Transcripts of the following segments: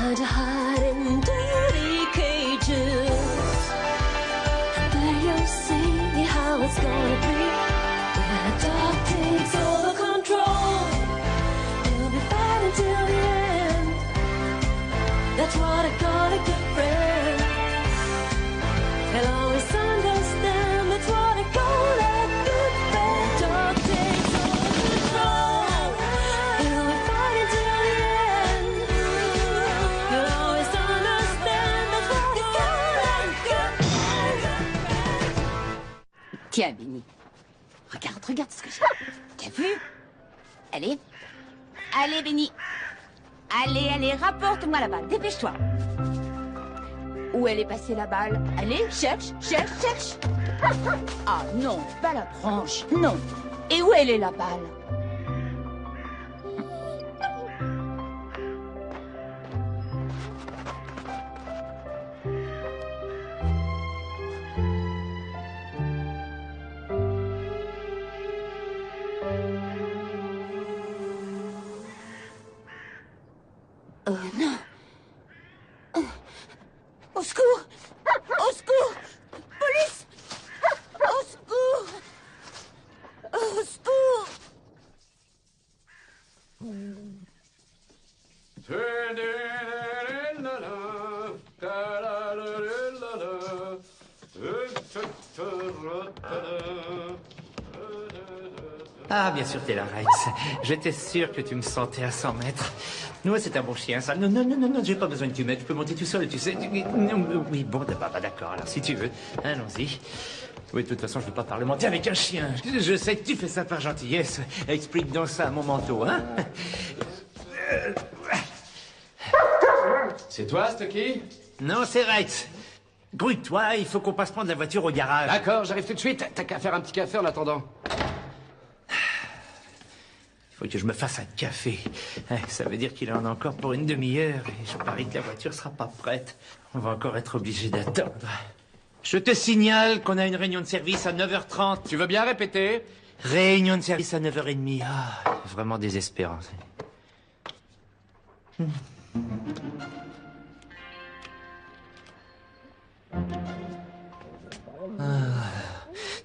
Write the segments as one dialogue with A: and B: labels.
A: trying to hide in dirty cages. There you see how it's gonna be when a dog takes over control. You'll be fighting till the end. That's what I call a good friend. They'll always understand. That's what I call a good friend. Dog takes over control. You'll be fighting till the end. You'll always understand. That's what I call a good friend.
B: Tiens, Benny. Regarde ce que j'ai. T'as vu? Allez. Allez, Benny. Allez, rapporte-moi la balle. Dépêche-toi. Où elle est passée la balle? Allez, cherche. Ah non, pas la branche, non. Et où elle est la balle? Oh non. Au secours! Au secours! Police! Au secours! Au secours!
C: Ah, bien sûr, t'es là, Reitz. J'étais sûr que tu me sentais à 100 mètres. Ouais, c'est un bon chien, ça. Non, j'ai pas besoin que tu m'aides. Je peux monter tout seul, tu sais. Oui, bon, d'accord. Alors, si tu veux, allons-y. Oui, de toute façon, je ne veux pas parlementer avec un chien. Je sais que tu fais ça par gentillesse. Explique donc ça à mon manteau, hein.
D: C'est toi, Stucky?
C: Non, c'est Reitz. Grouille-toi, il faut qu'on passe prendre la voiture au garage.
D: D'accord, j'arrive tout de suite. T'as qu'à faire un petit café en attendant.
C: Il faut que je me fasse un café. Ça veut dire qu'il en a encore pour une demi-heure et je parie que la voiture sera pas prête. On va encore être obligé d'attendre. Je te signale qu'on a une réunion de service à 9h30.
D: Tu veux bien répéter?
C: Réunion de service à 9h30. Ah, vraiment désespérant.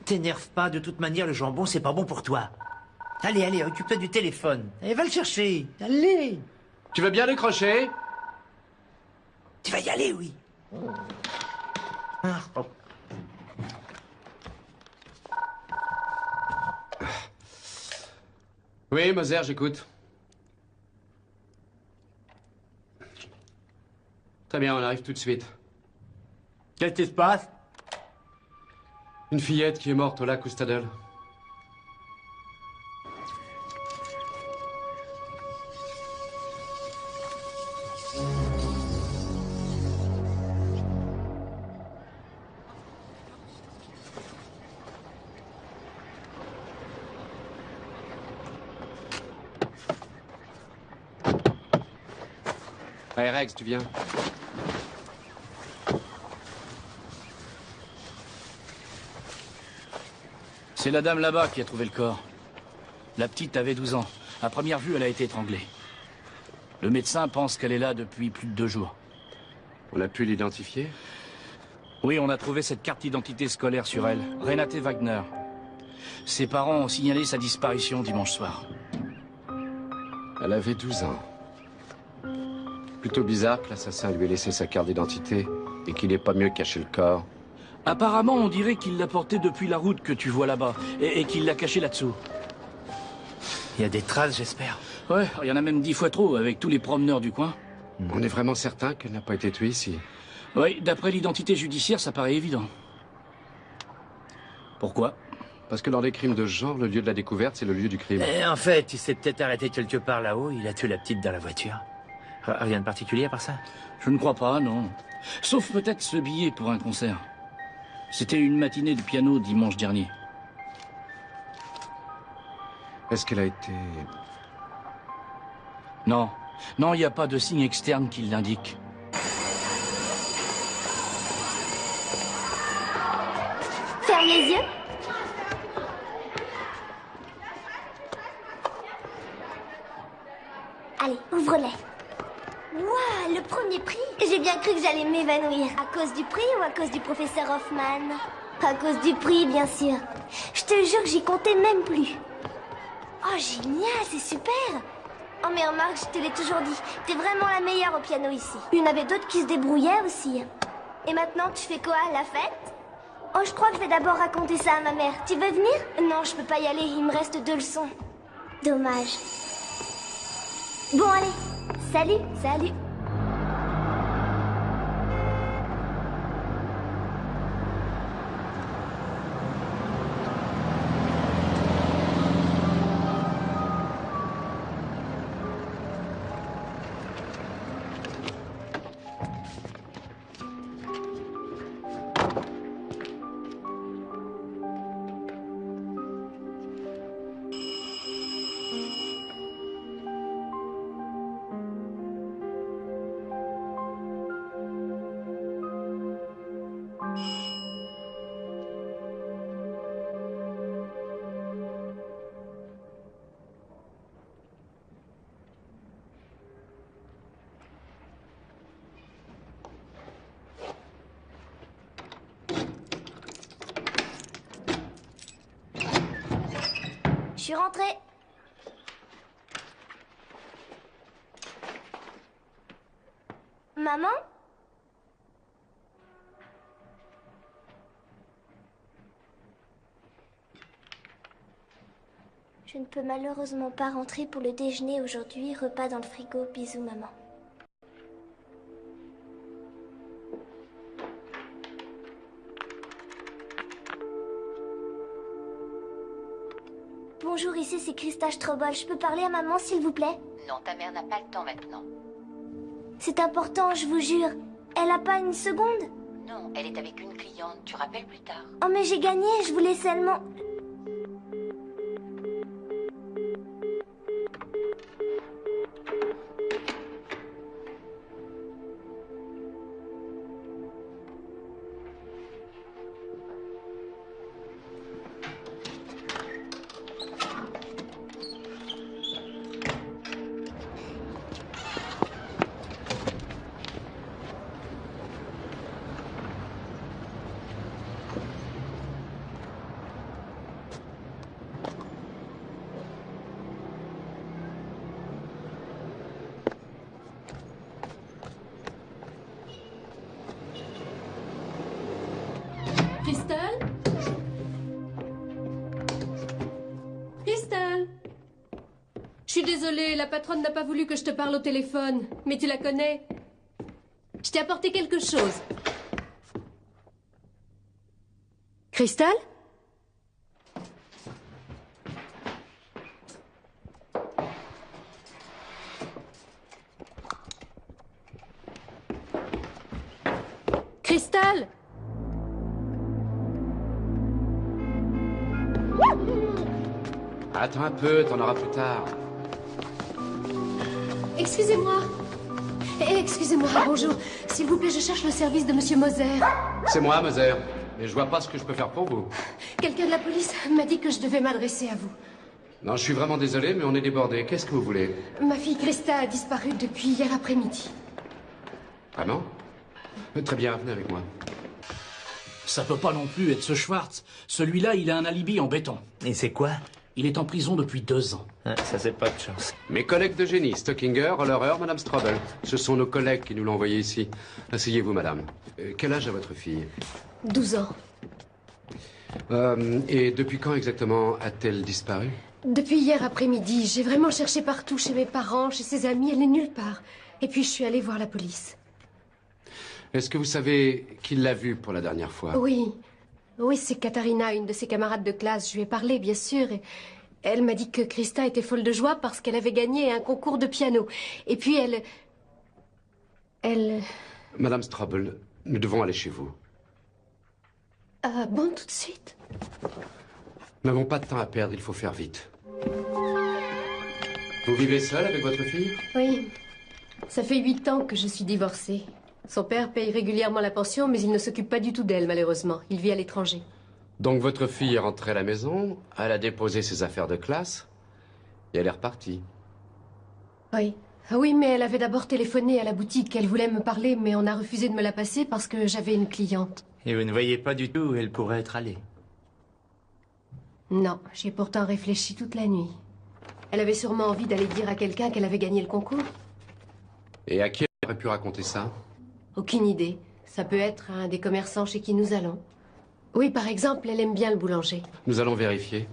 C: T'énerve pas, de toute manière, le jambon, c'est pas bon pour toi. Allez, occupe-toi du téléphone. Allez, va le chercher. Allez.
D: Tu veux bien décrocher?
C: Tu vas y aller, oui.
D: Oui, Moser, j'écoute. Très bien, on arrive tout de suite.
C: Qu'est-ce qui se passe?
D: Une fillette qui est morte au lac Oustadel. Allez, Rex, tu viens?
E: C'est la dame là-bas qui a trouvé le corps. La petite avait 12 ans. À première vue, elle a été étranglée. Le médecin pense qu'elle est là depuis plus de 2 jours.
D: On a pu l'identifier?
E: Oui, on a trouvé cette carte d'identité scolaire sur elle. Renate Wagner. Ses parents ont signalé sa disparition dimanche soir.
D: Elle avait 12 ans. Plutôt bizarre que l'assassin lui ait laissé sa carte d'identité et qu'il n'ait pas mieux caché le corps.
E: Apparemment, on dirait qu'il l'a portée depuis la route que tu vois là-bas et qu'il l'a cachée là-dessous.
C: Il y a des traces, j'espère.
E: Ouais, il y en a même 10 fois trop avec tous les promeneurs du coin.
D: On est vraiment certain qu'elle n'a pas été tuée ici?
E: Oui, d'après l'identité judiciaire, ça paraît évident. Pourquoi?
D: Parce que dans les crimes de ce genre, le lieu de la découverte, c'est le lieu du crime.
C: En fait, il s'est peut-être arrêté quelque part là-haut. Il a tué la petite dans la voiture. Rien de particulier à part ça?
E: Je ne crois pas, non. Sauf peut-être ce billet pour un concert. C'était une matinée de piano dimanche dernier.
D: Est-ce qu'elle a été...
E: Non. Non, il n'y a pas de signe externe qui l'indique.
F: Ferme les yeux. Allez, ouvre-les. Waouh, le premier prix. J'ai bien cru que j'allais m'évanouir. À cause du prix ou à cause du professeur Hoffman? À cause du prix, bien sûr. Je te jure que j'y comptais même plus. Oh, génial, c'est super. Oh, mais remarque, je te l'ai toujours dit. T'es vraiment la meilleure au piano ici. Il y en avait d'autres qui se débrouillaient aussi. Et maintenant, tu fais quoi, la fête? Oh, je crois que je vais d'abord raconter ça à ma mère. Tu veux venir? Non, je peux pas y aller, il me reste 2 leçons. Dommage. Bon, allez. Salut, salut. Je suis rentrée. Maman? Je ne peux malheureusement pas rentrer pour le déjeuner aujourd'hui. Repas dans le frigo. Bisous, maman. Bonjour, ici c'est Krista Strobel. Je peux parler à maman, s'il vous plaît?
B: Non, ta mère n'a pas le temps maintenant.
F: C'est important, je vous jure. Elle a pas une seconde?
B: Non, elle est avec une cliente. Tu rappelles plus tard.
F: Oh, mais j'ai gagné, je voulais seulement...
G: Crystal? Crystal? Je suis désolée, la patronne n'a pas voulu que je te parle au téléphone. Mais tu la connais. Je t'ai apporté quelque chose. Crystal? Crystal?
D: Attends un peu, t'en auras plus tard.
G: Excusez-moi. Excusez-moi, bonjour. S'il vous plaît, je cherche le service de Monsieur Moser.
D: C'est moi, Moser. Et je vois pas ce que je peux faire pour vous.
G: Quelqu'un de la police m'a dit que je devais m'adresser à vous.
D: Non, je suis vraiment désolé, mais on est débordé. Qu'est-ce que vous voulez?
G: Ma fille Krista a disparu depuis hier après-midi.
D: Vraiment? Très bien, venez avec moi.
E: Ça peut pas non plus être ce Schwartz. Celui-là, il a un alibi en béton.
C: Et c'est quoi?
E: Il est en prison depuis 2 ans.
C: Ah, ça, c'est pas de chance.
D: Mes collègues de génie, Stockinger, Hollerer, Madame Strobel. Ce sont nos collègues qui nous l'ont envoyé ici. Asseyez-vous, madame. Quel âge a votre fille?
G: 12 ans.
D: Et depuis quand exactement a-t-elle disparu?
G: Depuis hier après-midi, j'ai vraiment cherché partout, chez mes parents, chez ses amis, elle n'est nulle part. Et puis je suis allée voir la police.
D: Est-ce que vous savez qui l'a vue pour la dernière fois?
G: Oui. Oui, c'est Katharina, une de ses camarades de classe. Je lui ai parlé, bien sûr. Et elle m'a dit que Krista était folle de joie parce qu'elle avait gagné un concours de piano. Et puis elle...
D: Madame Strobel, nous devons aller chez vous.
G: Ah bon, tout de suite?
D: Nous n'avons pas de temps à perdre, il faut faire vite. Vous vivez seule avec votre fille?
G: Oui. Ça fait 8 ans que je suis divorcée. Son père paye régulièrement la pension, mais il ne s'occupe pas du tout d'elle, malheureusement. Il vit à l'étranger.
D: Donc votre fille est rentrée à la maison, elle a déposé ses affaires de classe, et elle est repartie.
G: Oui. Ah oui, mais elle avait d'abord téléphoné à la boutique. Elle voulait me parler, mais on a refusé de me la passer parce que j'avais une cliente.
C: Et vous ne voyez pas du tout où elle pourrait être allée?
G: Non, j'y ai pourtant réfléchi toute la nuit. Elle avait sûrement envie d'aller dire à quelqu'un qu'elle avait gagné le concours.
D: Et à qui elle aurait pu raconter ça?
G: Aucune idée. Ça peut être un des commerçants chez qui nous allons. Oui, par exemple, elle aime bien le boulanger.
D: Nous allons vérifier.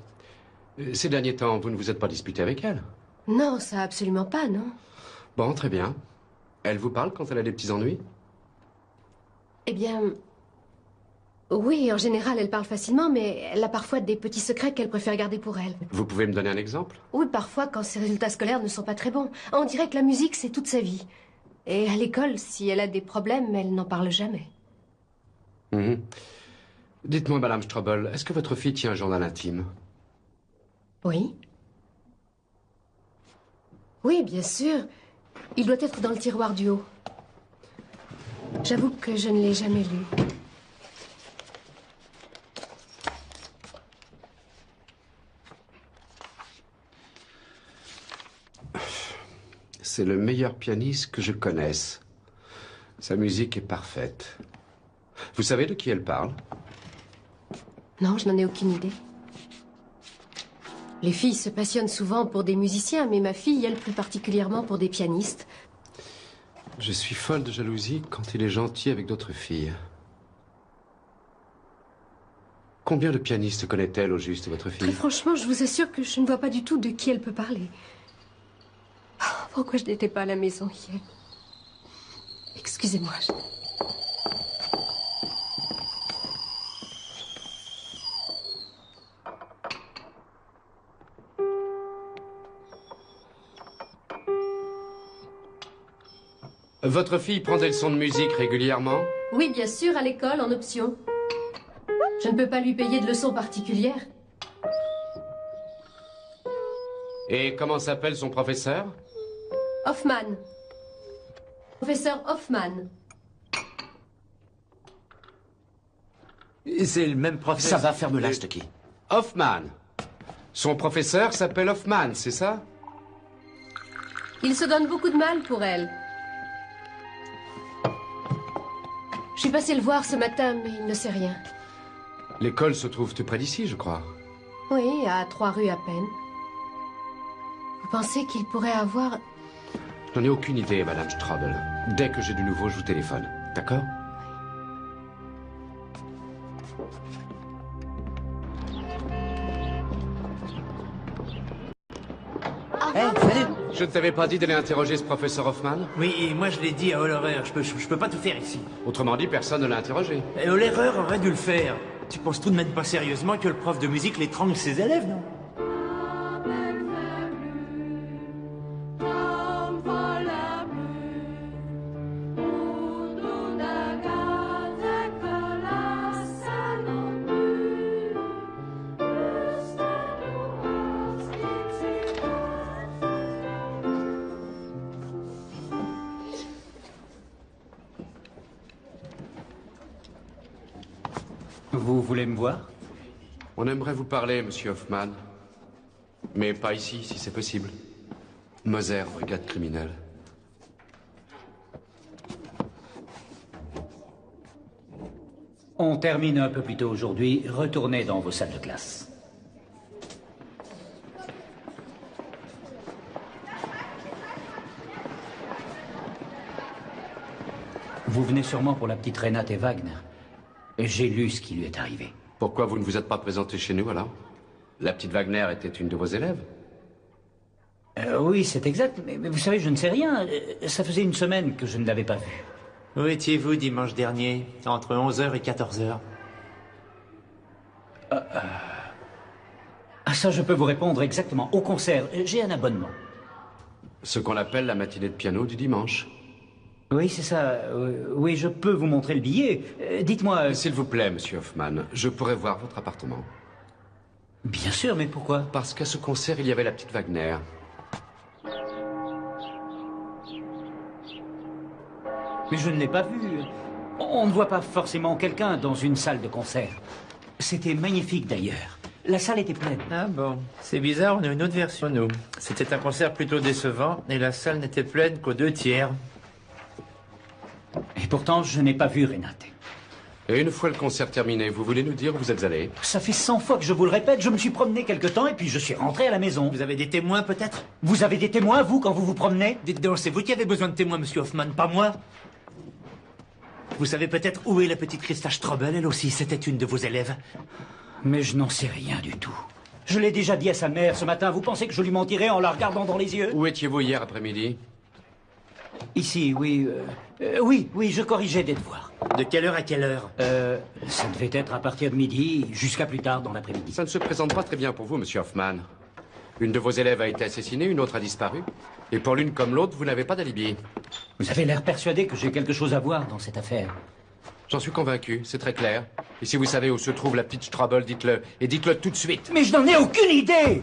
D: Ces derniers temps, vous ne vous êtes pas disputé avec elle?
G: Non, ça absolument pas, non.
D: Bon, très bien. Elle vous parle quand elle a des petits ennuis?
G: Eh bien... Oui, en général, elle parle facilement, mais elle a parfois des petits secrets qu'elle préfère garder pour elle.
D: Vous pouvez me donner un exemple?
G: Oui, parfois, quand ses résultats scolaires ne sont pas très bons. On dirait que la musique, c'est toute sa vie. Et à l'école, si elle a des problèmes, elle n'en parle jamais.
D: Mhm. Dites-moi, Madame Strobel, est-ce que votre fille tient un journal intime?
G: Oui. Oui, bien sûr. Il doit être dans le tiroir du haut. J'avoue que je ne l'ai jamais lu.
D: C'est le meilleur pianiste que je connaisse. Sa musique est parfaite. Vous savez de qui elle parle?
G: Non, je n'en ai aucune idée. Les filles se passionnent souvent pour des musiciens, mais ma fille, elle, plus particulièrement pour des pianistes.
D: Je suis folle de jalousie quand il est gentil avec d'autres filles. Combien de pianistes connaît-elle au juste, votre fille?
G: Très franchement, je vous assure que je ne vois pas du tout de qui elle peut parler. Oh, pourquoi je n'étais pas à la maison hier? Excusez-moi.
D: Votre fille prend des leçons de musique régulièrement?
G: Oui, bien sûr, à l'école, en option. Je ne peux pas lui payer de leçons particulières.
D: Et comment s'appelle son professeur?
G: Hoffman. Professeur Hoffman.
C: C'est le même professeur.
E: Ça va, ferme-la, Stucky.
D: Hoffman. Son professeur s'appelle Hoffman, c'est ça?
G: Il se donne beaucoup de mal pour elle. Je suis passée le voir ce matin, mais il ne sait rien.
D: L'école se trouve tout près d'ici, je crois.
G: Oui, à 3 rues à peine. Vous pensez qu'il pourrait avoir...
D: Je n'en ai aucune idée, Madame Strobel. Dès que j'ai du nouveau, je vous téléphone. D'accord?
C: Salut.
D: Je ne t'avais pas dit d'aller interroger ce professeur Hoffman?
C: Oui, et moi je l'ai dit à Hollerer, je peux pas tout faire ici.
D: Autrement dit, personne ne l'a interrogé.
C: Et Hollerer aurait dû le faire. Tu penses tout de même pas sérieusement que le prof de musique l'étrangle ses élèves, non?
H: Vous voulez me voir?
D: On aimerait vous parler, monsieur Hoffman. Mais pas ici, si c'est possible. Moser, brigade criminelle.
H: On termine un peu plus tôt aujourd'hui. Retournez dans vos salles de classe. Vous venez sûrement pour la petite Renate Wagner. J'ai lu ce qui lui est arrivé.
D: Pourquoi vous ne vous êtes pas présenté chez nous, alors? La petite Wagner était une de vos élèves?
H: Oui, c'est exact. Mais vous savez, je ne sais rien. Ça faisait une semaine que je ne l'avais pas vue.
C: Où étiez-vous dimanche dernier, entre 11h et 14h?
H: Ah, ça, je peux vous répondre exactement. Au concert, j'ai un abonnement.
D: Ce qu'on appelle la matinée de piano du dimanche.
H: Oui, c'est ça. Oui, je peux vous montrer le billet. Dites-moi...
D: S'il vous plaît, monsieur Hoffman, je pourrais voir votre appartement.
H: Bien sûr, mais pourquoi?
D: Parce qu'à ce concert, il y avait la petite Wagner.
H: Mais je ne l'ai pas vue. On ne voit pas forcément quelqu'un dans une salle de concert. C'était magnifique, d'ailleurs. La salle était pleine.
C: Ah bon, c'est bizarre, on a une autre version, nous. C'était un concert plutôt décevant, et la salle n'était pleine qu'aux 2/3.
H: Et pourtant, je n'ai pas vu Renate.
D: Et une fois le concert terminé, vous voulez nous dire où vous êtes allé?
H: Ça fait 100 fois que je vous le répète, je me suis promené quelque temps et puis je suis rentré à la maison.
C: Vous avez des témoins, peut-être?
H: Vous avez des témoins, vous, quand vous vous promenez?
C: Dites donc, c'est vous qui avez besoin de témoins, monsieur Hoffman, pas moi. Vous savez peut-être où est la petite Christa Strobel, elle aussi, c'était une de vos élèves.
H: Mais je n'en sais rien du tout. Je l'ai déjà dit à sa mère ce matin, vous pensez que je lui mentirais en la regardant dans les yeux?
D: Où étiez-vous hier après-midi?
H: Ici, oui. Oui, je corrigeais des devoirs.
C: De quelle heure à quelle heure?
H: Ça devait être à partir de midi jusqu'à plus tard dans l'après-midi.
D: Ça ne se présente pas très bien pour vous, monsieur Hoffman. Une de vos élèves a été assassinée, une autre a disparu. Et pour l'une comme l'autre, vous n'avez pas d'alibi.
H: Vous avez l'air persuadé que j'ai quelque chose à voir dans cette affaire.
D: J'en suis convaincu, c'est très clair. Et si vous savez où se trouve la petite Strobel, dites-le. Et dites-le tout de suite.
H: Mais je n'en ai aucune idée!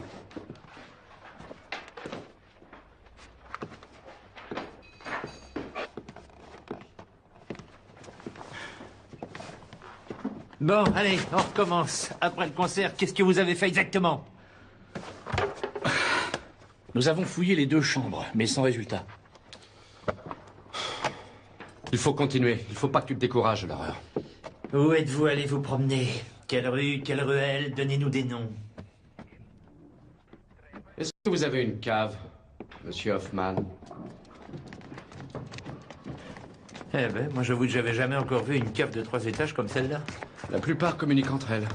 C: Bon, allez, on recommence. Après le concert, qu'est-ce que vous avez fait exactement?
E: Nous avons fouillé les 2 chambres, mais sans résultat.
D: Il faut continuer. Il faut pas que tu te décourages de l'horreur.
C: Où êtes-vous allé vous promener? Quelle rue, quelle ruelle? Donnez-nous des noms.
D: Est-ce que vous avez une cave, monsieur Hoffman?
C: Eh ben, moi j'avoue que j'avais jamais encore vu une cave de 3 étages comme celle-là.
D: La plupart communiquent entre elles.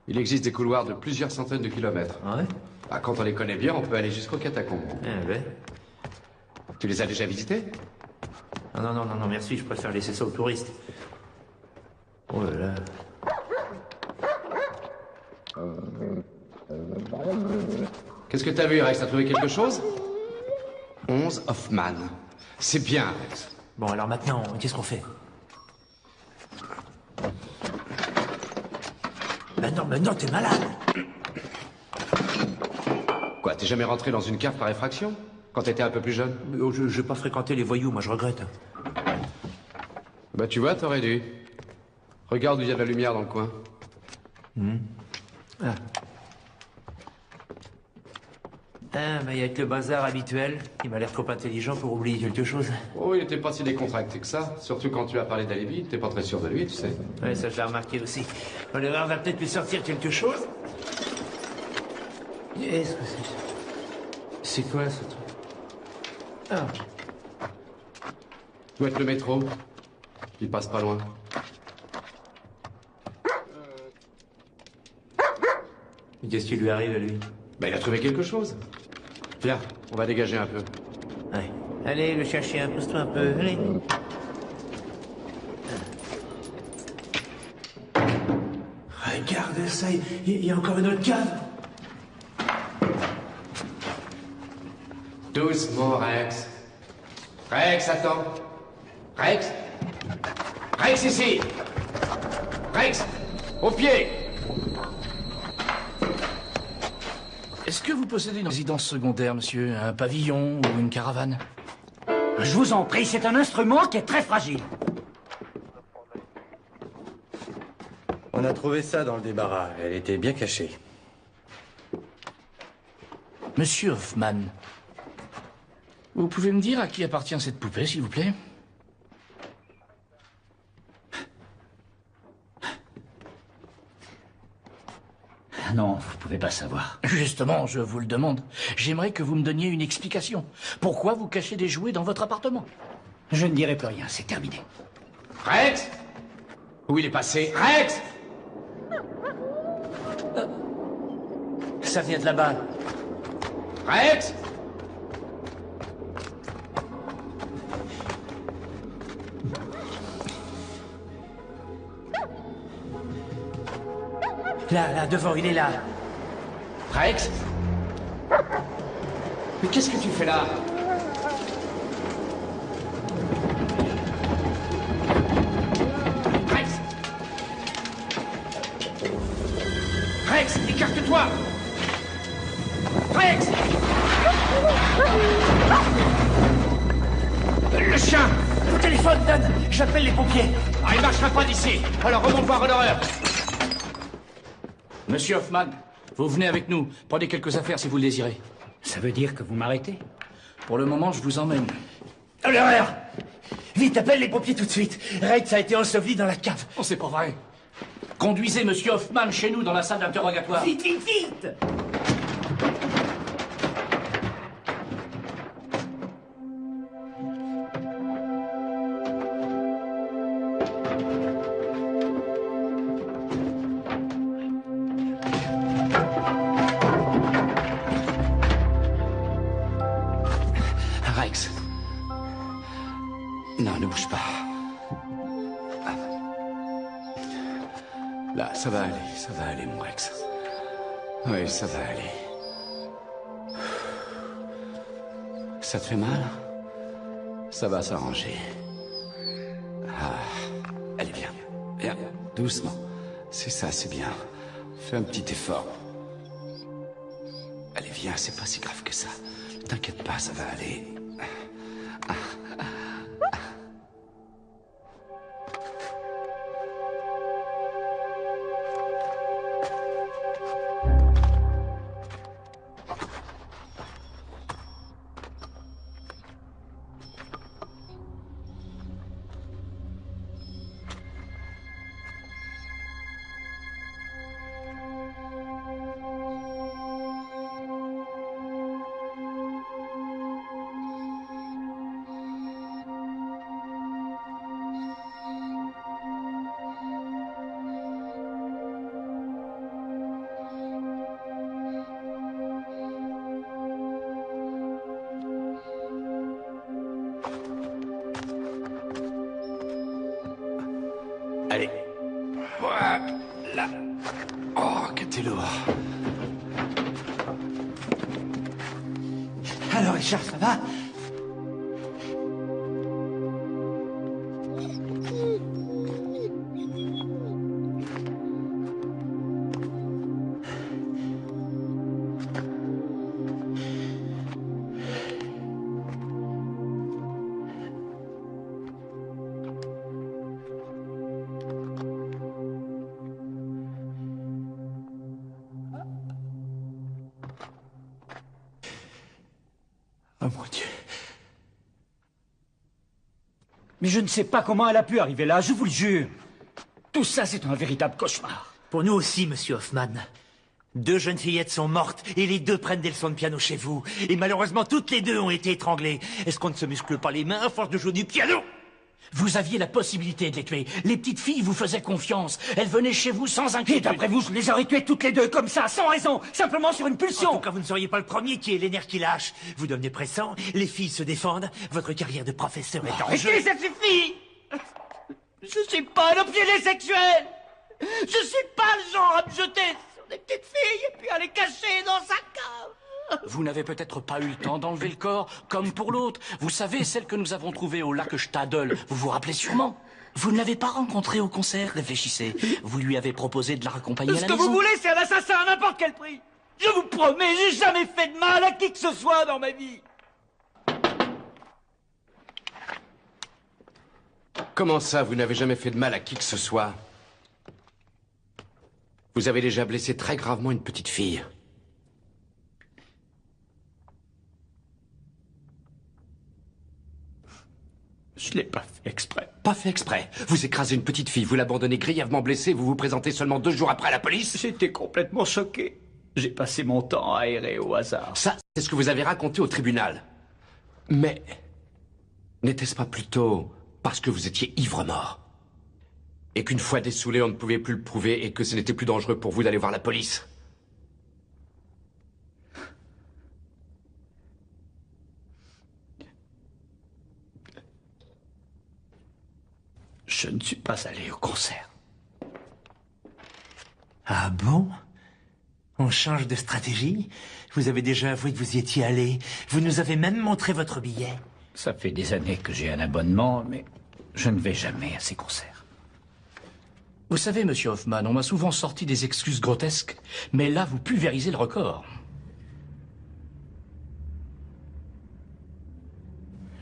D: Il existe des couloirs de plusieurs centaines de kilomètres.
C: Ah ouais?
D: Ah, quand on les connaît bien, on peut aller jusqu'aux catacombes.
C: Eh ben.
D: Tu les as déjà visités?
C: Non, merci, je préfère laisser ça aux touristes. Oh là là.
D: Qu'est-ce que t'as vu, Rex? T'as trouvé quelque chose? 11 Hoffman. C'est bien, Rex.
C: Bon, alors maintenant, qu'est-ce qu'on fait? Mais non, t'es malade!
D: Quoi, t'es jamais rentré dans une cave par effraction? Quand t'étais un peu plus jeune?
C: J'ai pas fréquenté les voyous, moi je regrette.
D: Bah tu vois, t'aurais dû. Regarde où il y a de la lumière dans le coin.
C: Ah, mais avec le bazar habituel, il m'a l'air trop intelligent pour oublier quelque chose.
D: Oh, il était pas si décontracté que ça. Surtout quand tu as parlé d'alibi, t'es pas très sûr de lui, tu sais.
C: Ouais, ça je l'ai remarqué aussi. Oliver va peut-être lui sortir quelque chose. Est-ce que c'est quoi ce truc? Ah.
D: Doit être le métro. Il passe pas loin.
C: Mais qu'est-ce qui lui arrive à lui?
D: Bah il a trouvé quelque chose. Viens, on va dégager un peu.
C: Ouais. Allez, le chien, pousse-toi un peu, allez. Regarde ça, il y a encore une autre cave.
D: Doucement, Rex. Rex, attends. Rex. Rex, ici. Rex, au pied.
E: Est-ce que vous possédez une résidence secondaire, monsieur? Un pavillon ou une caravane?
H: Je vous en prie, c'est un instrument qui est très fragile.
I: On a trouvé ça dans le débarras. Elle était bien cachée.
E: Monsieur Hoffman, vous pouvez me dire à qui appartient cette poupée, s'il vous plaît?
H: Non, vous pouvez pas savoir.
E: Justement, je vous le demande. J'aimerais que vous me donniez une explication. Pourquoi vous cachez des jouets dans votre appartement?
H: Je ne dirai plus rien, c'est terminé.
D: Rex. Où il est passé? Rex.
C: Ça vient de là-bas.
D: Rex.
C: Là, devant, il est là.
D: Rex. Mais qu'est-ce que tu fais là? Rex. Rex, écarte-toi. Rex. Le chien.
C: Le téléphone, Dan. J'appelle les pompiers.
D: Ah, il marchera pas d'ici. Alors remonte voir Honorer.
E: Monsieur Hoffman, vous venez avec nous. Prenez quelques affaires si vous le désirez.
H: Ça veut dire que vous m'arrêtez?
E: Pour le moment, je vous emmène.
C: Oh, l'horreur! Vite, appelle les pompiers tout de suite. Reitz a été enseveli dans la cave.
E: Oh, c'est pas vrai. Conduisez Monsieur Hoffman chez nous dans la salle d'interrogatoire.
C: Vite, vite, vite!
D: Rex. Non, ne bouge pas. Là, ça va aller, mon Rex. Oui, ça va aller. Ça te fait mal? Ça va s'arranger. Ah, allez, viens. Viens, doucement. C'est ça, c'est bien. Fais un petit effort. Allez, viens, c'est pas si grave que ça. T'inquiète pas, ça va aller. Allez. Voilà. Oh, que t'es lourd.
C: Alors, Richard, ça va? Oh mon Dieu.
H: Mais je ne sais pas comment elle a pu arriver là, je vous le jure. Tout ça, c'est un véritable cauchemar.
C: Pour nous aussi, monsieur Hoffman. 2 jeunes fillettes sont mortes et les 2 prennent des leçons de piano chez vous. Et malheureusement, toutes les 2 ont été étranglées. Est-ce qu'on ne se muscle pas les mains à force de jouer du piano?
E: Vous aviez la possibilité de les tuer. Les petites filles vous faisaient confiance. Elles venaient chez vous sans inquiétude.
H: Et d'après vous, je les aurais tuées toutes les 2 comme ça, sans raison, simplement sur une pulsion.
C: En tout cas, vous ne seriez pas le premier qui ait les nerfs qui lâchent. Vous devenez pressant, les filles se défendent, votre carrière de professeur est en jeu.
H: Arrêtez, ça suffit. Je suis pas un obsédé sexuel. Je suis pas le genre à me jeter sur des petites filles et puis à les cacher dans sa cave.
E: Vous n'avez peut-être pas eu le temps d'enlever le corps, comme pour l'autre. Vous savez, celle que nous avons trouvée au lac Stadel, vous vous rappelez sûrement. Vous ne l'avez pas rencontrée au concert, réfléchissez. Vous lui avez proposé de la raccompagner à la
H: Ce que
E: maison.
H: vous voulez, c'est un assassin à n'importe quel prix. Je vous promets, j'ai jamais fait de mal à qui que ce soit dans ma vie.
D: Comment ça, vous n'avez jamais fait de mal à qui que ce soit? Vous avez déjà blessé très gravement une petite fille.
H: Je l'ai pas fait exprès.
D: Pas fait exprès. Vous écrasez une petite fille, vous l'abandonnez grièvement blessée, vous vous présentez seulement 2 jours après à la police?
H: J'étais complètement choqué. J'ai passé mon temps à errer au hasard.
D: Ça, c'est ce que vous avez raconté au tribunal. Mais n'était-ce pas plutôt parce que vous étiez ivre-mort? Et qu'une fois dessoulé, on ne pouvait plus le prouver et que ce n'était plus dangereux pour vous d'aller voir la police?
H: Je ne suis pas allé au concert.
C: Ah bon? On change de stratégie? Vous avez déjà avoué que vous y étiez allé. Vous nous avez même montré votre billet.
H: Ça fait des années que j'ai un abonnement, mais je ne vais jamais à ces concerts.
E: Vous savez, monsieur Hoffman, on m'a souvent sorti des excuses grotesques, mais là, vous pulvérisez le record.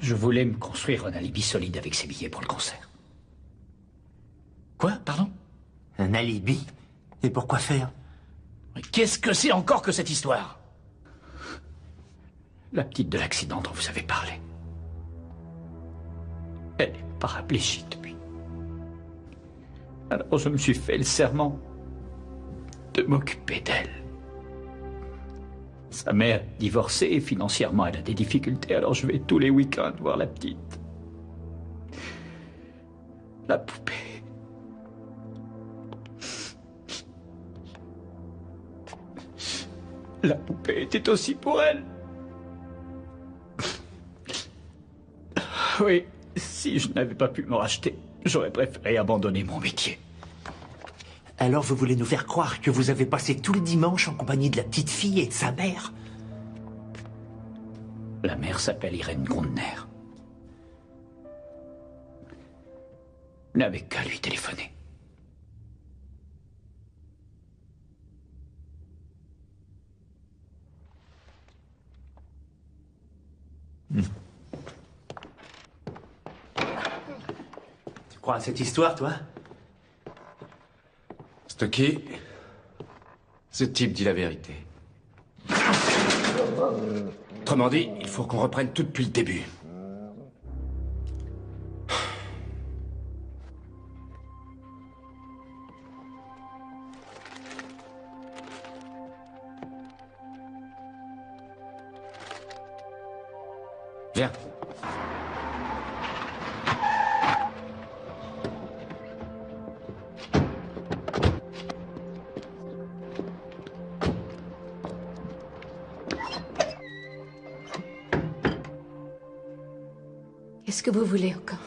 H: Je voulais me construire un alibi solide avec ces billets pour le concert.
E: Quoi? Pardon?
C: Un alibi? Et pourquoi faire?
E: Mais qu'est-ce que c'est encore que cette histoire? La petite de l'accident dont vous avez parlé. Elle est paraplégique depuis. Alors je me suis fait le serment de m'occuper d'elle. Sa mère est divorcée et financièrement elle a des difficultés, alors je vais tous les week-ends voir la petite. La poupée. La poupée était aussi pour elle. Oui, si je n'avais pas pu me racheter, j'aurais préféré abandonner mon métier.
H: Alors vous voulez nous faire croire que vous avez passé tout le dimanche en compagnie de la petite fille et de sa mère?
E: La mère s'appelle Irène Grundner. Vous n'avez qu'à lui téléphoner.
H: Tu crois à cette histoire, toi?
D: Stocky, ce type dit la vérité. Autrement dit, il faut qu'on reprenne tout depuis le début. Viens.
G: Qu'est-ce que vous voulez encore?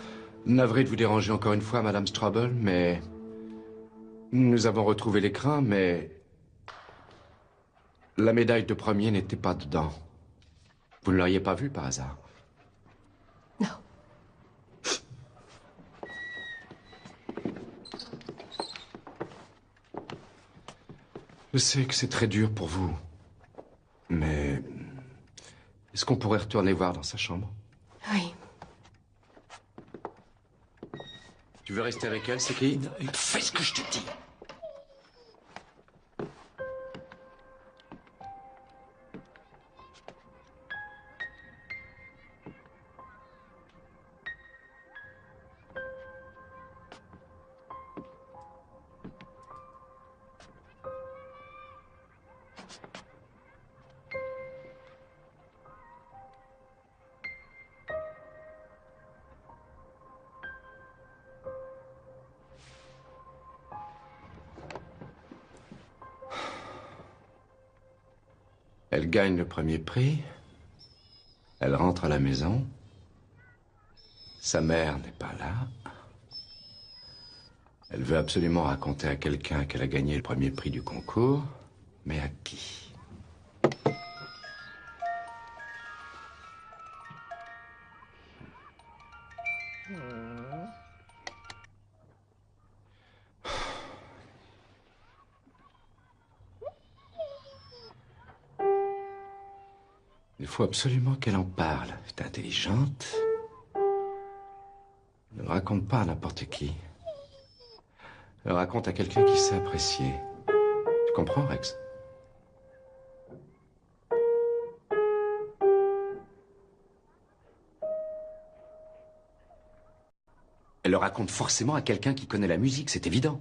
D: Navré de vous déranger encore une fois, Madame Strobel, mais... Nous avons retrouvé l'écran, mais... La médaille de premier n'était pas dedans. Vous ne l'auriez pas vue par hasard?
G: Non.
D: Je sais que c'est très dur pour vous. Mais... Est-ce qu'on pourrait retourner voir dans sa chambre?
G: Oui.
D: Tu veux rester avec elle, c'est qui?
E: Fais ce que je te dis.
D: Elle gagne le premier prix. Elle rentre à la maison. Sa mère n'est pas là. Elle veut absolument raconter à quelqu'un qu'elle a gagné le premier prix du concours. Mais à qui? Il faut absolument qu'elle en parle. Elle est intelligente. Elle ne le raconte pas à n'importe qui. Elle le raconte à quelqu'un qui sait apprécier. Tu comprends, Rex? Elle le raconte forcément à quelqu'un qui connaît la musique, c'est évident.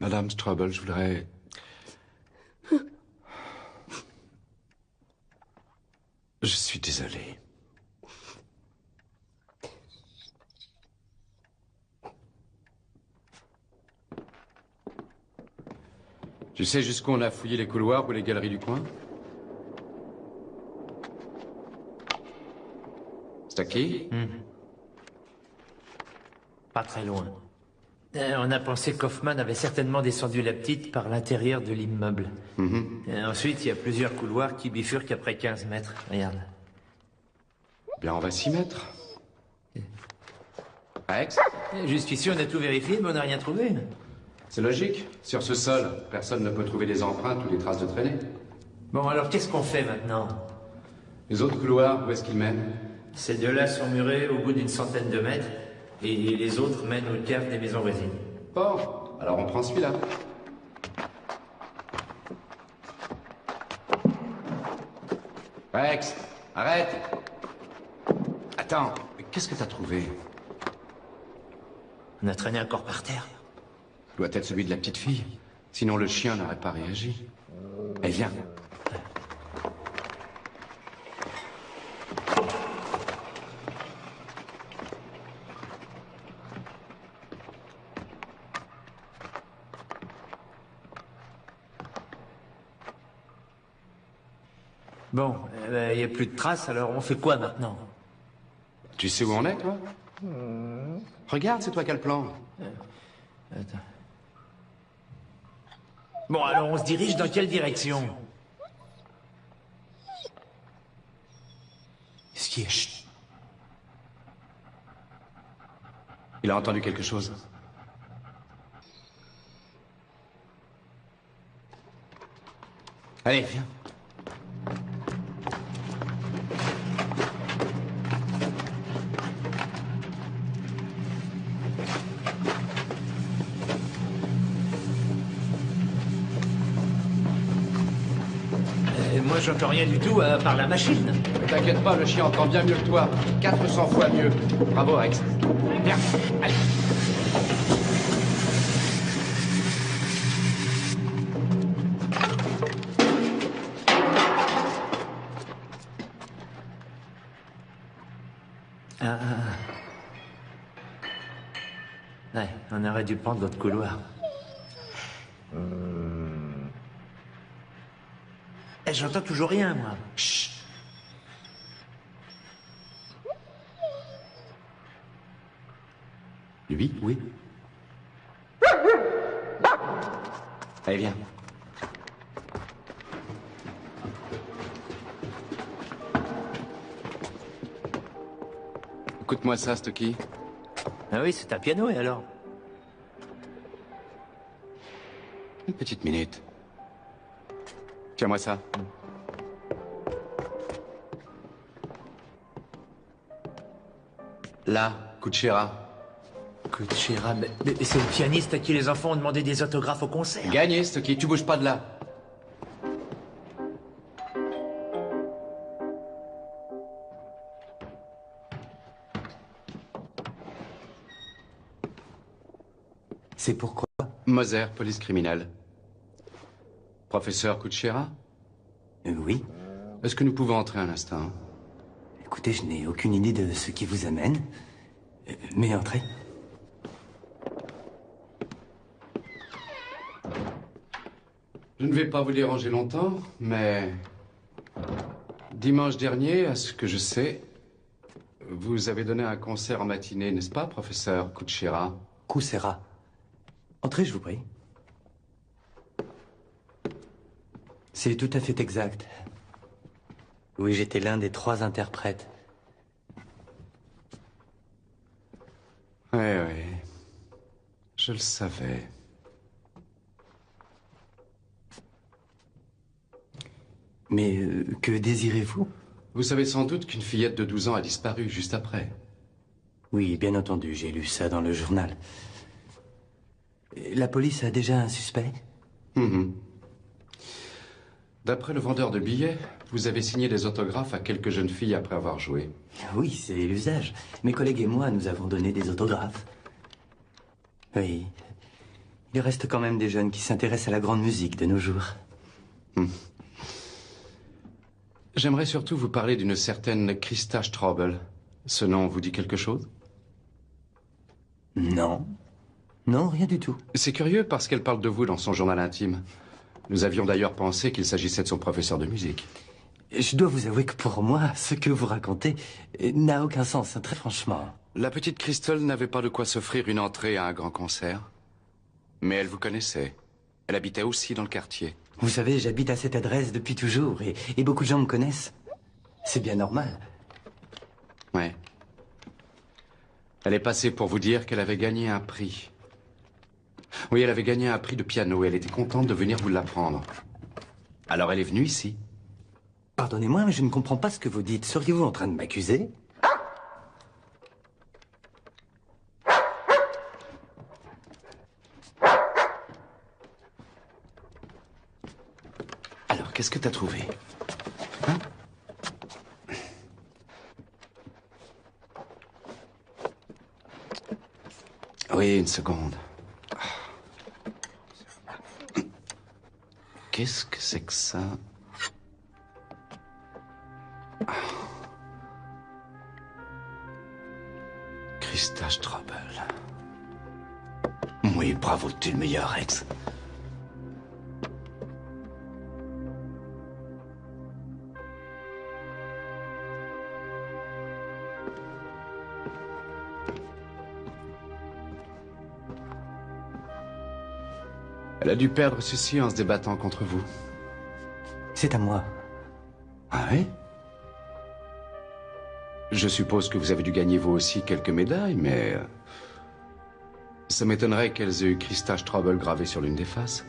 D: Madame Strobel, je voudrais... Je suis désolé. Tu sais jusqu'où on a fouillé les couloirs ou les galeries du coin? Stocky?
H: Pas très loin. On a pensé qu'Hoffman avait certainement descendu la petite par l'intérieur de l'immeuble. Et ensuite, il y a plusieurs couloirs qui bifurquent après 15 mètres. Regarde.
D: Bien, on va s'y mettre. Rex?
H: Jusqu'ici, on a tout vérifié, mais on n'a rien trouvé.
D: C'est logique. Sur ce sol, personne ne peut trouver des empreintes ou des traces de traînée.
H: Bon, alors qu'est-ce qu'on fait maintenant?
D: Les autres couloirs, où est-ce qu'ils mènent?
H: Ces deux-là sont murés au bout d'une centaine de mètres, et les autres mènent aux caves des maisons voisines.
D: Bon, alors on prend celui-là. Rex, arrête! Attends, mais qu'est-ce que t'as trouvé?
H: On a traîné un corps par terre.
D: Doit être celui de la petite fille. Sinon le chien n'aurait pas réagi. Eh, viens.
H: Bon, il n'y a plus de traces, alors on fait quoi maintenant?
D: Tu sais où on est, toi? Regarde, c'est toi qui as le plan.
H: Attends. Bon, alors on se dirige dans quelle direction?
D: Qu'est-ce qui est? Chut. Il a entendu quelque chose. Allez, viens.
H: Moi, j'entends rien du tout à part la machine.
D: T'inquiète pas, le chien entend bien mieux que toi. 400 fois mieux. Bravo, Rex. Viens, allez.
H: Ouais, on aurait dû prendre l'autre couloir. J'entends toujours rien, moi.
D: Chut. Lui, oui. Allez, viens. Écoute-moi ça, Stocky.
H: Ah oui, c'est un piano, et alors?
D: Une petite minute. Tiens-moi ça. Là, Kuchera.
H: Kuchera, mais c'est le pianiste à qui les enfants ont demandé des autographes au concert.
D: Gagné, Stocky, tu bouges pas de là.
I: C'est pourquoi?
D: Moser, police criminelle. Professeur Kuchera?
I: Oui.
D: Est-ce que nous pouvons entrer un instant?
I: Écoutez, je n'ai aucune idée de ce qui vous amène. Mais entrez.
D: Je ne vais pas vous déranger longtemps, mais... Dimanche dernier, à ce que je sais, vous avez donné un concert en matinée, n'est-ce pas, professeur Kuchera?
I: Kuchera. Entrez, je vous prie. C'est tout à fait exact. Oui, j'étais l'un des 3 interprètes.
D: Oui. Je le savais.
I: Mais que désirez-vous?
D: Vous savez sans doute qu'une fillette de 12 ans a disparu juste après.
I: Oui, bien entendu, j'ai lu ça dans le journal. La police a déjà un suspect?
D: D'après le vendeur de billets, vous avez signé des autographes à quelques jeunes filles après avoir joué.
I: Oui, c'est l'usage. Mes collègues et moi, nous avons donné des autographes. Oui. Il reste quand même des jeunes qui s'intéressent à la grande musique de nos jours.
D: J'aimerais surtout vous parler d'une certaine Christa Straubel. Ce nom vous dit quelque chose?
I: Non. Non, rien du tout.
D: C'est curieux parce qu'elle parle de vous dans son journal intime. Nous avions d'ailleurs pensé qu'il s'agissait de son professeur de musique.
I: Je dois vous avouer que pour moi, ce que vous racontez n'a aucun sens, très franchement.
D: La petite Crystal n'avait pas de quoi s'offrir une entrée à un grand concert. Mais elle vous connaissait. Elle habitait aussi dans le quartier.
I: Vous savez, j'habite à cette adresse depuis toujours et beaucoup de gens me connaissent. C'est bien normal.
D: Ouais. Elle est passée pour vous dire qu'elle avait gagné un prix. Oui, elle avait gagné un prix de piano et elle était contente de venir vous l'apprendre. Alors elle est venue ici.
I: Pardonnez-moi, mais je ne comprends pas ce que vous dites. Seriez-vous en train de m'accuser?
J: Alors, qu'est-ce que t'as trouvé? Hein? Oui, une seconde. Qu'est-ce que c'est que ça? Krista Strobel. Oui, bravo, t'es le meilleur, Rex. Elle a dû perdre ceci en se débattant contre vous.
I: C'est à moi.
J: Ah oui? Je suppose que vous avez dû gagner vous aussi quelques médailles, mais... ça m'étonnerait qu'elles aient eu Krista Strobel gravée sur l'une des faces.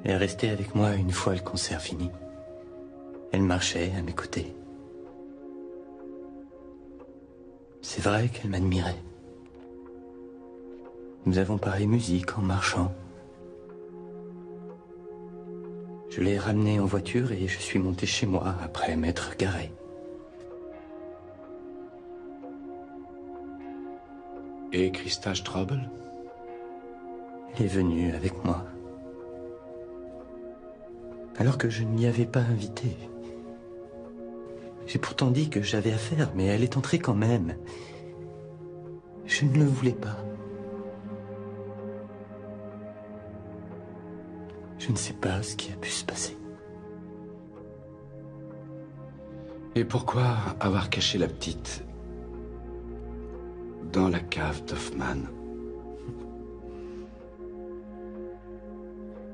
I: Elle est restée avec moi une fois le concert fini. Elle marchait à mes côtés. C'est vrai qu'elle m'admirait. Nous avons parlé musique en marchant. Je l'ai ramenée en voiture et je suis monté chez moi après m'être garé.
J: Et Krista Strobel?
I: Elle est venue avec moi. Alors que je ne m'y avais pas invité. J'ai pourtant dit que j'avais affaire, mais elle est entrée quand même. Je ne le voulais pas. Je ne sais pas ce qui a pu se passer.
J: Et pourquoi avoir caché la petite dans la cave d'Hoffman?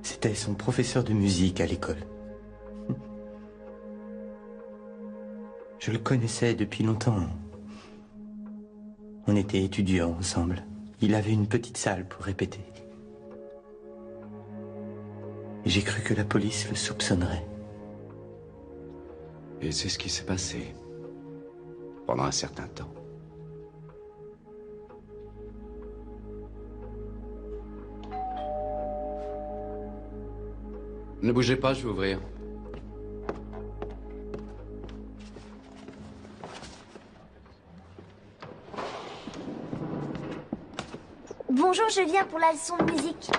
I: C'était son professeur de musique à l'école. Je le connaissais depuis longtemps. On était étudiants ensemble. Il avait une petite salle pour répéter. J'ai cru que la police le soupçonnerait.
J: Et c'est ce qui s'est passé pendant un certain temps. Ne bougez pas, je vais ouvrir.
F: Bonjour, je viens pour la leçon de musique.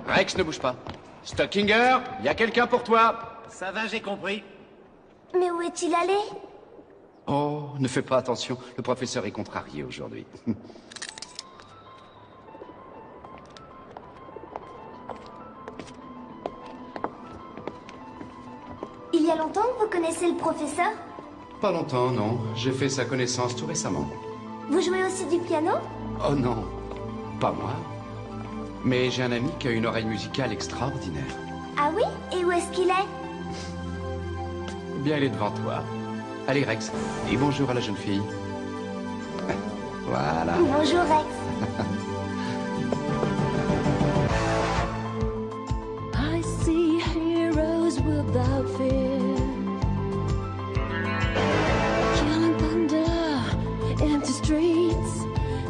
J: Rex, ne bouge pas. Stockinger, il y a quelqu'un pour toi.
H: Ça va, j'ai compris.
F: Mais où est-il allé?
J: Oh, ne fais pas attention, le professeur est contrarié aujourd'hui.
F: Il y a longtemps que vous connaissez le professeur?
J: Pas longtemps, non. J'ai fait sa connaissance tout récemment.
F: Vous jouez aussi du piano?
J: Oh non, pas moi. Mais j'ai un ami qui a une oreille musicale extraordinaire.
F: Ah oui? Et où est-ce qu'il est?
J: Eh bien, elle est devant toi. Allez, Rex, dis bonjour à la jeune fille. Voilà.
F: Bonjour, Rex.
A: I see heroes without fear, killing thunder, empty streets,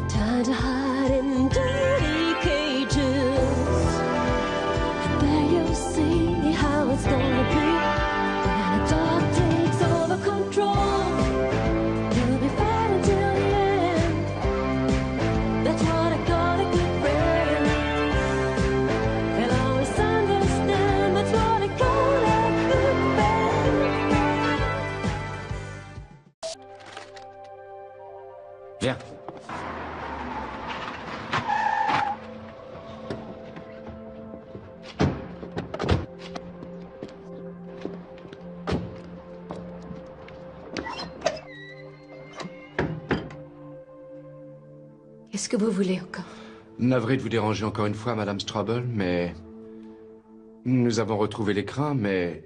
A: time to hide in dirty cages. There you'll see how it's gonna be when the dark takes over control. You'll be fighting till the end. That's what I
G: que vous voulez encore?
J: Navré de vous déranger encore une fois, Madame Strobel, mais... Nous avons retrouvé l'écran, mais...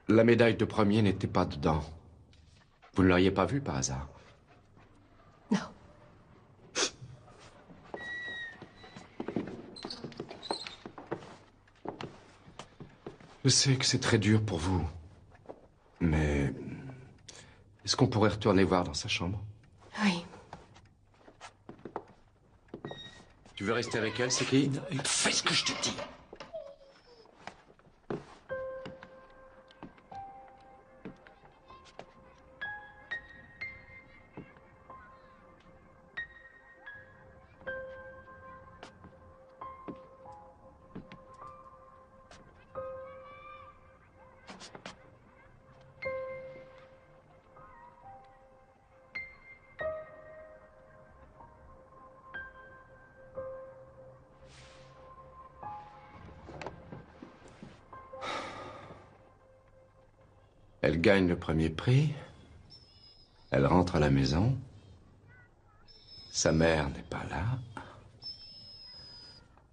J: La médaille de premier n'était pas dedans. Vous ne l'auriez pas vue par hasard?
G: Non.
J: Je sais que c'est très dur pour vous, mais... Est-ce qu'on pourrait retourner voir dans sa chambre?
G: Oui.
J: Tu veux rester avec elle, c'est qui?
E: Fais ce que je te dis.
J: Elle gagne le premier prix. Elle rentre à la maison. Sa mère n'est pas là.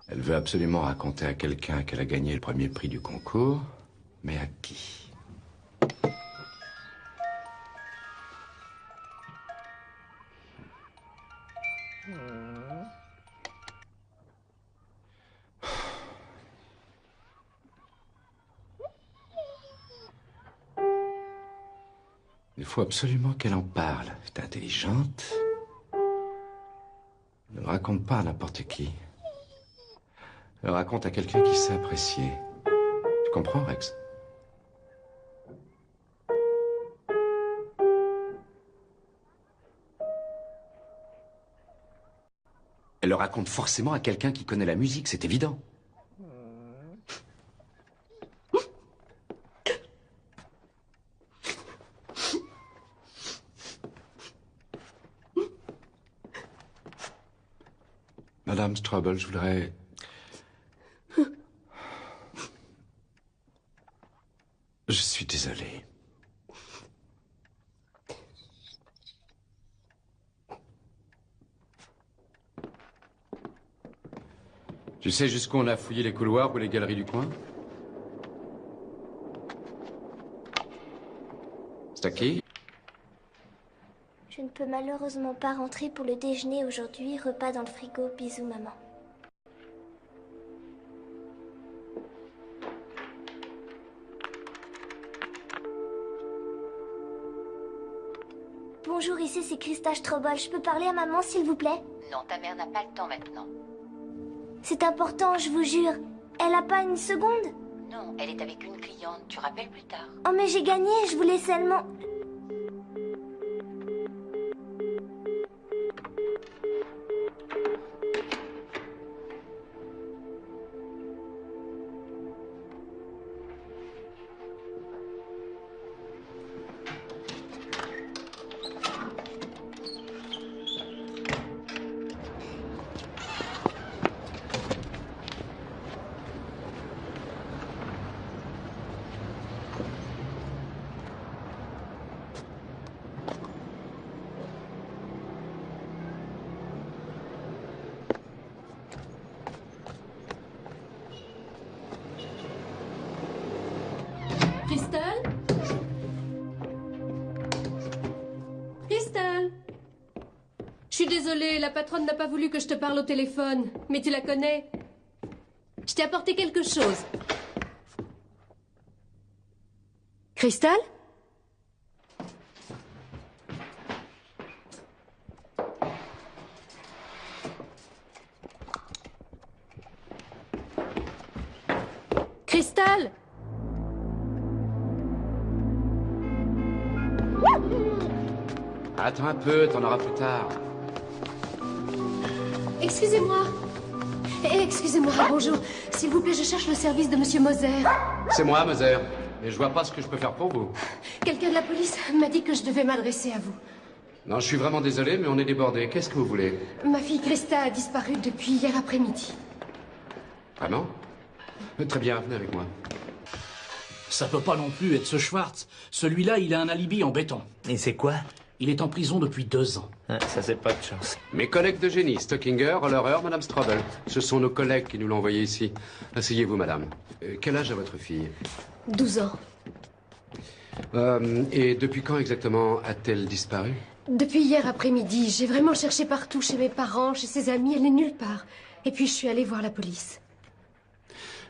J: Elle veut absolument raconter à quelqu'un qu'elle a gagné le premier prix du concours. Mais à qui? Il faut absolument qu'elle en parle. Elle est intelligente. Elle ne raconte pas à n'importe qui. Elle raconte à quelqu'un qui sait apprécier. Tu comprends, Rex? Elle le raconte forcément à quelqu'un qui connaît la musique, c'est évident. Madame Strobel, je voudrais... Je suis désolé. Tu sais jusqu'où on a fouillé les couloirs ou les galeries du coin? C'est à qui?
F: Je ne peux malheureusement pas rentrer pour le déjeuner aujourd'hui. Repas dans le frigo. Bisous, maman. Bonjour, ici c'est Christa Strobel. Je peux parler à maman, s'il vous plaît?
B: Non, ta mère n'a pas le temps maintenant.
F: C'est important, je vous jure. Elle a pas une seconde?
B: Non, elle est avec une cliente. Tu rappelles plus tard.
F: Oh, mais j'ai gagné. Je voulais seulement...
G: Crystal? Crystal? Je suis désolée, la patronne n'a pas voulu que je te parle au téléphone. Mais tu la connais. Je t'ai apporté quelque chose. Crystal? Crystal?
J: Attends un peu, t'en auras plus tard.
G: Excusez-moi. Excusez-moi, bonjour. S'il vous plaît, je cherche le service de Monsieur Moser.
J: C'est moi, Moser. Et je vois pas ce que je peux faire pour vous.
G: Quelqu'un de la police m'a dit que je devais m'adresser à vous.
J: Non, je suis vraiment désolé, mais on est débordé. Qu'est-ce que vous voulez?
G: Ma fille Christa a disparu depuis hier après-midi.
J: Vraiment? Très bien, venez avec moi.
E: Ça peut pas non plus être ce Schwartz. Celui-là, il a un alibi en béton.
H: Et c'est quoi?
E: Il est en prison depuis 2 ans.
H: Ah, ça, c'est pas de chance.
J: Mes collègues de génie, Stockinger, Hollerer, Madame Strobel. Ce sont nos collègues qui nous l'ont envoyé ici. Asseyez-vous, madame. Quel âge a votre fille?
G: 12 ans.
J: Et depuis quand exactement a-t-elle disparu?
G: Depuis hier après-midi, j'ai vraiment cherché partout, chez mes parents, chez ses amis, elle n'est nulle part. Et puis je suis allée voir la police.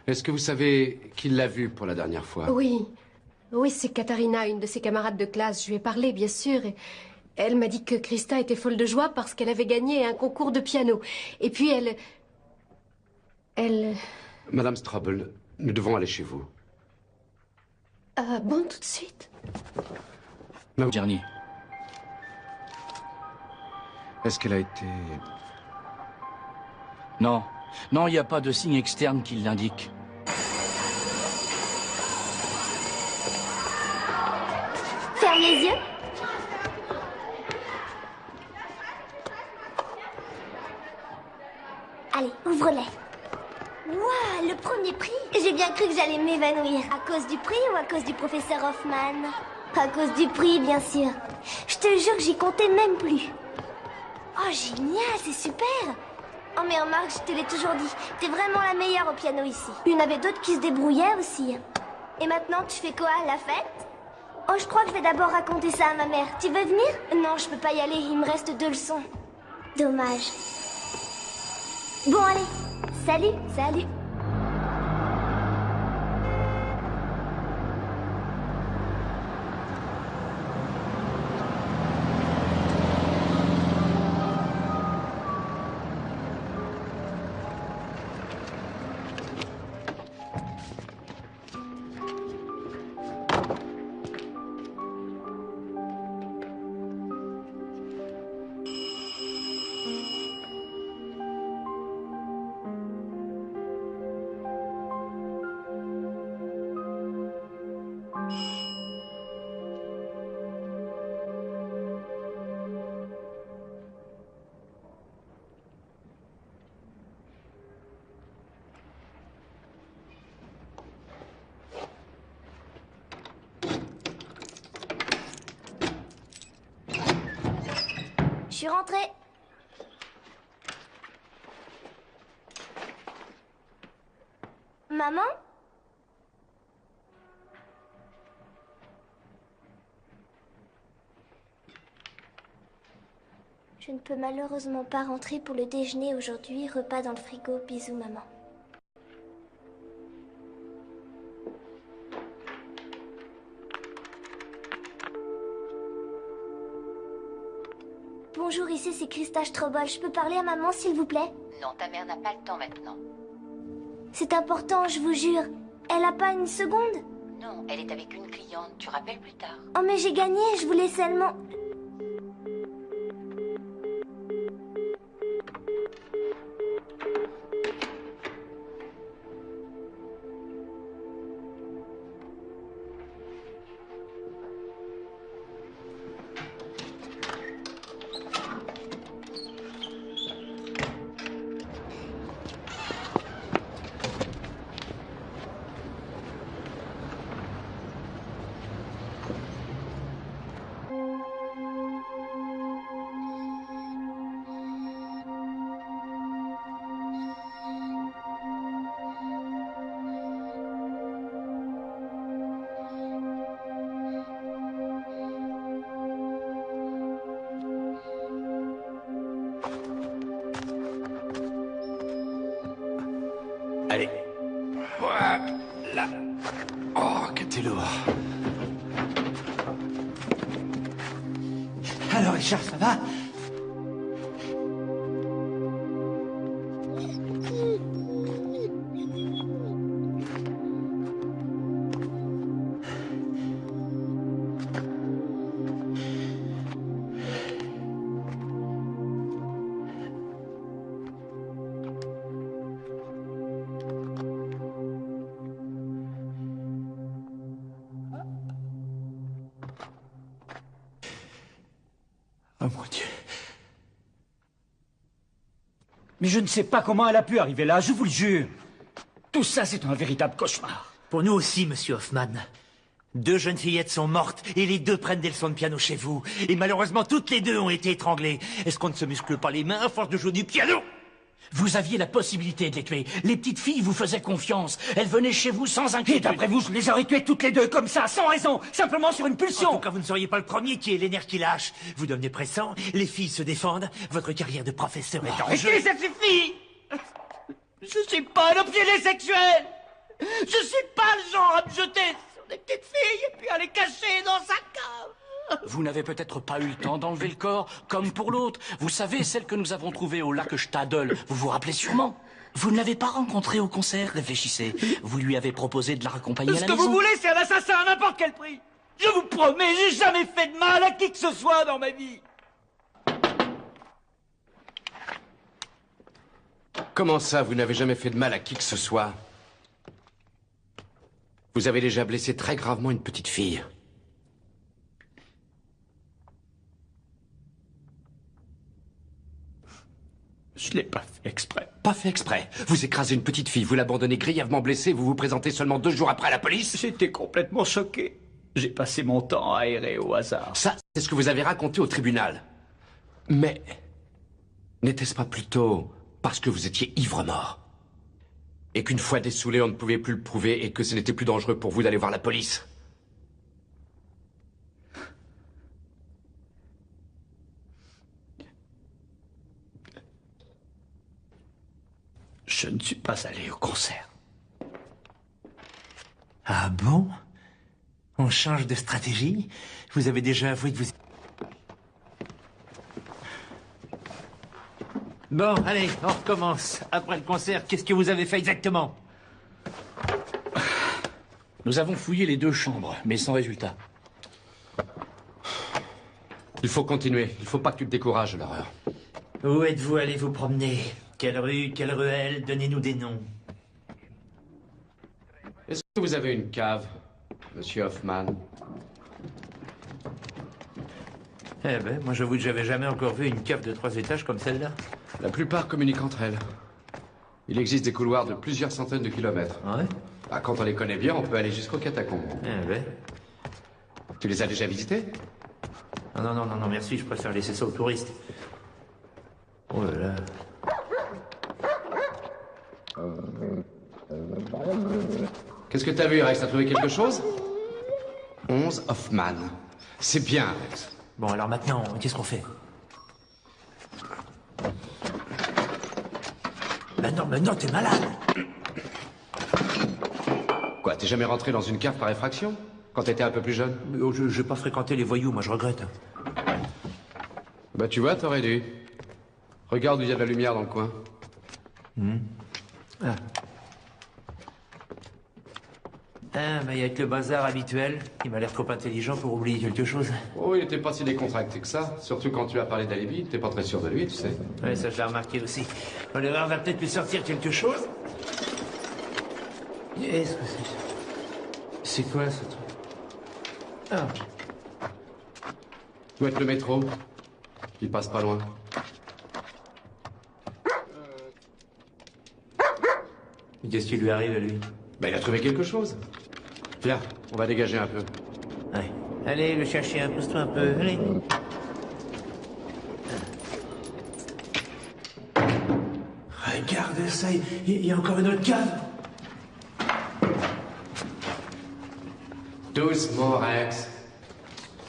J: Est-ce que vous savez qui l'a vue pour la dernière fois?
G: Oui. Oui, c'est Katharina, une de ses camarades de classe. Je lui ai parlé, bien sûr, et elle m'a dit que Krista était folle de joie parce qu'elle avait gagné un concours de piano. Et puis elle...
J: Madame Strobel, nous devons aller chez vous.
G: Ah bon, tout de suite?
E: Dernier.
J: Est-ce qu'elle a été...
E: Non. Non, il n'y a pas de signe externe qui l'indique.
F: Ferme les yeux. Allez, ouvre-les. Waouh, le premier prix. J'ai bien cru que j'allais m'évanouir. À cause du prix ou à cause du professeur Hoffman? À cause du prix, bien sûr. Je te jure que j'y comptais même plus. Oh, génial, c'est super. Oh, mais remarque, je te l'ai toujours dit. T'es vraiment la meilleure au piano ici. Il y en avait d'autres qui se débrouillaient aussi. Et maintenant, tu fais quoi, la fête? Oh, je crois que je vais d'abord raconter ça à ma mère. Tu veux venir? Non, je peux pas y aller. Il me reste 2 leçons. Dommage. Bon, allez. Salut, salut. Je suis rentrée. Maman? Je ne peux malheureusement pas rentrer pour le déjeuner aujourd'hui. Repas dans le frigo. Bisous, maman. Bonjour, ici c'est Krista Strobel. Je peux parler à maman, s'il vous plaît?
B: Non, ta mère n'a pas le temps maintenant.
F: C'est important, je vous jure. Elle a pas une seconde?
B: Non, elle est avec une cliente. Tu rappelles plus tard.
F: Oh, mais j'ai gagné, je voulais seulement...
D: Allez. Voilà. Oh, que t'es lourd.
H: Alors, Richard, ça va?
K: Oh mon Dieu. Mais je ne sais pas comment elle a pu arriver là, je vous le jure. Tout ça, c'est un véritable cauchemar.
H: Pour nous aussi, monsieur Hoffman. 2 jeunes fillettes sont mortes et les 2 prennent des leçons de piano chez vous. Et malheureusement, toutes les 2 ont été étranglées. Est-ce qu'on ne se muscle pas les mains à force de jouer du piano?
E: Vous aviez la possibilité de les tuer. Les petites filles vous faisaient confiance. Elles venaient chez vous sans inquiétude.
K: Et d'après vous, je les aurais tuées toutes les 2 comme ça, sans raison, simplement sur une pulsion.
H: En tout cas, vous ne seriez pas le premier qui ait les nerfs qui lâchent. Vous devenez pressant, les filles se défendent, votre carrière de professeur est en jeu.
K: Et ça suffit. Je suis pas un obsédé sexuel. Je suis pas le genre à me jeter sur des petites filles et puis à les cacher dans sa cave.
E: Vous n'avez peut-être pas eu le temps d'enlever le corps, comme pour l'autre. Vous savez, celle que nous avons trouvée au lac Stadel. Vous vous rappelez sûrement. Vous ne l'avez pas rencontrée au concert, réfléchissez. Vous lui avez proposé de la raccompagner à la maison.
K: Ce que vous voulez, c'est un assassin à n'importe quel prix. Je vous promets, j'ai jamais fait de mal à qui que ce soit dans ma vie.
D: Comment ça, vous n'avez jamais fait de mal à qui que ce soit? Vous avez déjà blessé très gravement une petite fille.
K: Je l'ai pas fait exprès.
D: Pas fait exprès. Vous écrasez une petite fille, vous l'abandonnez grièvement blessée, vous vous présentez seulement 2 jours après à la police?
K: J'étais complètement choqué. J'ai passé mon temps à errer au hasard.
D: Ça, c'est ce que vous avez raconté au tribunal. Mais n'était-ce pas plutôt parce que vous étiez ivre-mort? Et qu'une fois dessoulé, on ne pouvait plus le prouver et que ce n'était plus dangereux pour vous d'aller voir la police?
K: Je ne suis pas allé au concert.
H: Ah bon? On change de stratégie? Vous avez déjà avoué que vous... Bon, allez, on recommence. Après le concert, qu'est-ce que vous avez fait exactement?
E: Nous avons fouillé les 2 chambres, mais sans résultat.
D: Il faut continuer. Il faut pas que tu te décourages, l'horreur.
H: Où êtes-vous allé vous promener? Quelle rue, quelle ruelle? Donnez-nous des noms.
J: Est-ce que vous avez une cave, monsieur Hoffman?
H: Eh ben, moi j'avoue que j'avais jamais encore vu une cave de 3 étages comme celle-là.
J: La plupart communiquent entre elles. Il existe des couloirs de plusieurs centaines de kilomètres.
H: Ouais?
J: Ah, quand on les connaît bien, on peut aller jusqu'aux catacombes.
H: Eh ben.
J: Tu les as déjà visités?
H: Non, merci, je préfère laisser ça aux touristes. Oh là là.
J: Qu'est-ce que t'as vu, Rex? T'as trouvé quelque chose? 11 Hoffman. C'est bien, Rex.
H: Bon, alors maintenant, qu'est-ce qu'on fait? Mais non, t'es malade!
J: Quoi, t'es jamais rentré dans une cave par effraction? Quand t'étais un peu plus jeune?
H: Je vais pas fréquenter les voyous, moi je regrette.
J: Bah tu vois, t'aurais dû. Regarde où il y a de la lumière dans le coin.
H: Ah, mais avec le bazar habituel, il m'a l'air trop intelligent pour oublier quelque chose.
J: Oh, il était pas si décontracté que ça. Surtout quand tu as parlé d'alibi, t'es pas très sûr de lui, tu sais.
H: Ouais, ça je l'ai remarqué aussi. On va peut-être lui sortir quelque chose. Est-ce que c'est quoi ce truc? Ah.
J: Doit être le métro. Il passe pas loin.
H: Qu'est-ce qui lui arrive à lui?
J: Ben, il a trouvé quelque chose. Viens, on va dégager un peu.
H: Ouais. Allez, le chien, pousse-toi un peu, allez. Regarde ça, il y a encore une autre cave.
J: Doucement, Rex.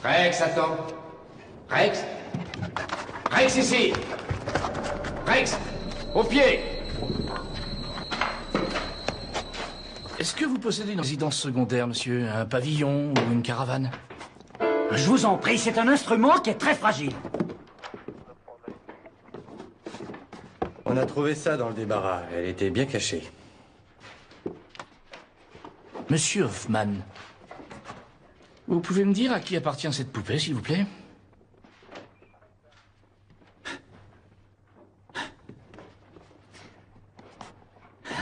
J: Rex, attends. Rex? Rex, ici! Rex! Au pied!
E: Est-ce que vous possédez une résidence secondaire, monsieur? Un pavillon ou une caravane?
K: Je vous en prie, c'est un instrument qui est très fragile.
I: On a trouvé ça dans le débarras. Elle était bien cachée.
E: Monsieur Hoffman, vous pouvez me dire à qui appartient cette poupée, s'il vous plaît?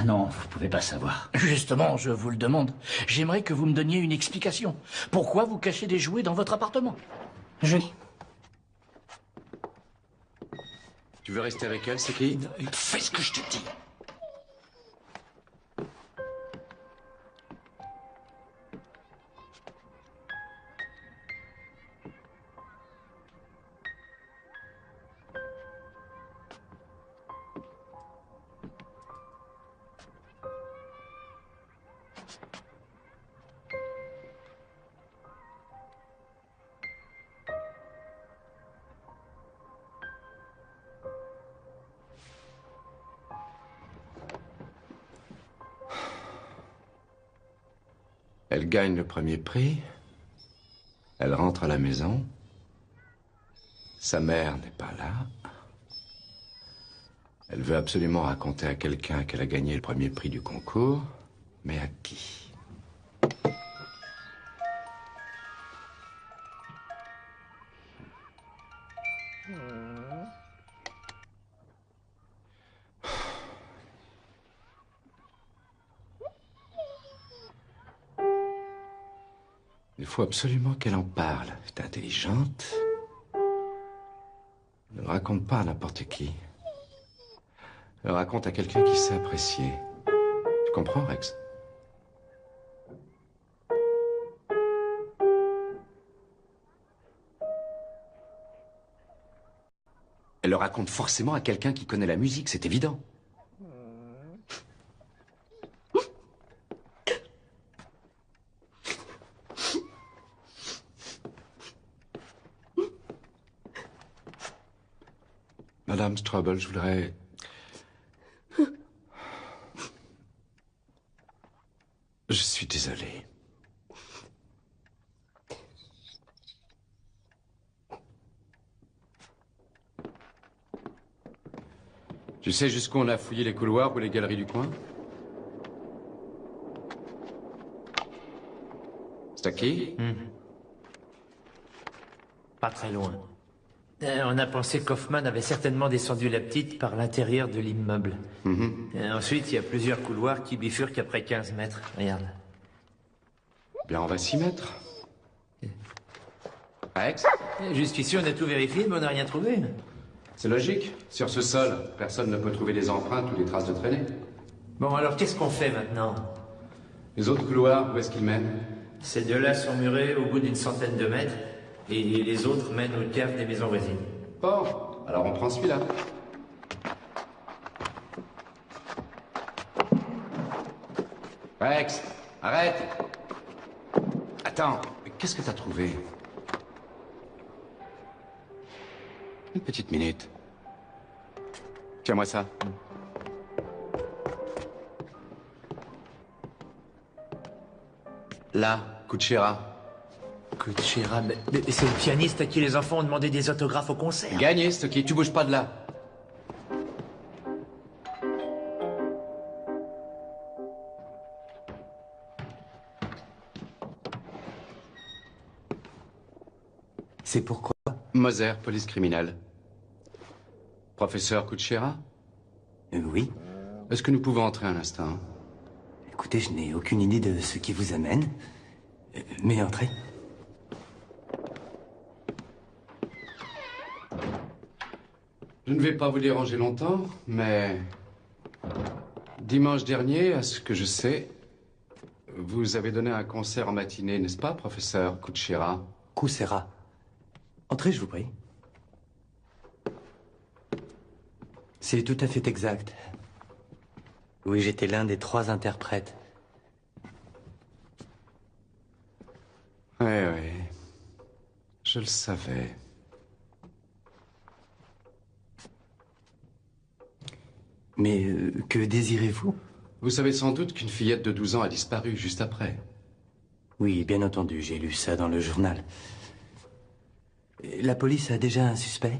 K: Non, vous pouvez pas savoir.
E: Justement, je vous le demande. J'aimerais que vous me donniez une explication. Pourquoi vous cachez des jouets dans votre appartement?
J: Tu veux rester avec elle, c'est qui?
E: Fais ce que je te dis.
J: Elle gagne le premier prix. Elle rentre à la maison. Sa mère n'est pas là. Elle veut absolument raconter à quelqu'un qu'elle a gagné le premier prix du concours. Mais à qui? Il faut absolument qu'elle en parle. Elle est intelligente. Ne le raconte pas à n'importe qui. Elle le raconte à quelqu'un qui sait apprécier. Tu comprends, Rex? Elle le raconte forcément à quelqu'un qui connaît la musique, c'est évident. Madame Strobel, je voudrais... Je suis désolé. Tu sais jusqu'où on a fouillé les couloirs ou les galeries du coin? C'est à qui?
H: Pas très loin. On a pensé qu'Hoffman avait certainement descendu la petite par l'intérieur de l'immeuble. Ensuite, il y a plusieurs couloirs qui bifurquent après 15 mètres. Regarde.
J: Bien, on va s'y mettre. Rex?
H: Jusqu'ici, on a tout vérifié, mais on n'a rien trouvé.
J: C'est logique. Sur ce sol, personne ne peut trouver des empreintes ou des traces de traînée.
H: Bon, alors qu'est-ce qu'on fait maintenant?
J: Les autres couloirs, où est-ce qu'ils mènent?
H: Ces deux-là sont murés au bout d'une centaine de mètres, et les autres mènent aux caves des maisons voisines.
J: Bon, alors on prend celui-là. Rex, arrête! Attends, qu'est-ce que t'as trouvé? Une petite minute. Tiens-moi ça. Là, Kuchera.
H: Kuchera, mais c'est le pianiste à qui les enfants ont demandé des autographes au concert.
J: Gagné, Stocky, tu bouges pas de là.
I: C'est pourquoi?
J: Moser, police criminelle. Professeur Kuchera?
I: Oui.
J: Est-ce que nous pouvons entrer un instant?
I: Écoutez, je n'ai aucune idée de ce qui vous amène. Mais entrez.
J: Je ne vais pas vous déranger longtemps, mais... Dimanche dernier, à ce que je sais, vous avez donné un concert en matinée, n'est-ce pas, professeur Kuchera?
I: Kuchera. Entrez, je vous prie. C'est tout à fait exact. Oui, j'étais l'un des 3 interprètes.
J: Oui, oui. Je le savais.
I: Mais que désirez-vous?
J: Vous savez sans doute qu'une fillette de 12 ans a disparu juste après.
I: Oui, bien entendu, j'ai lu ça dans le journal. La police a déjà un suspect?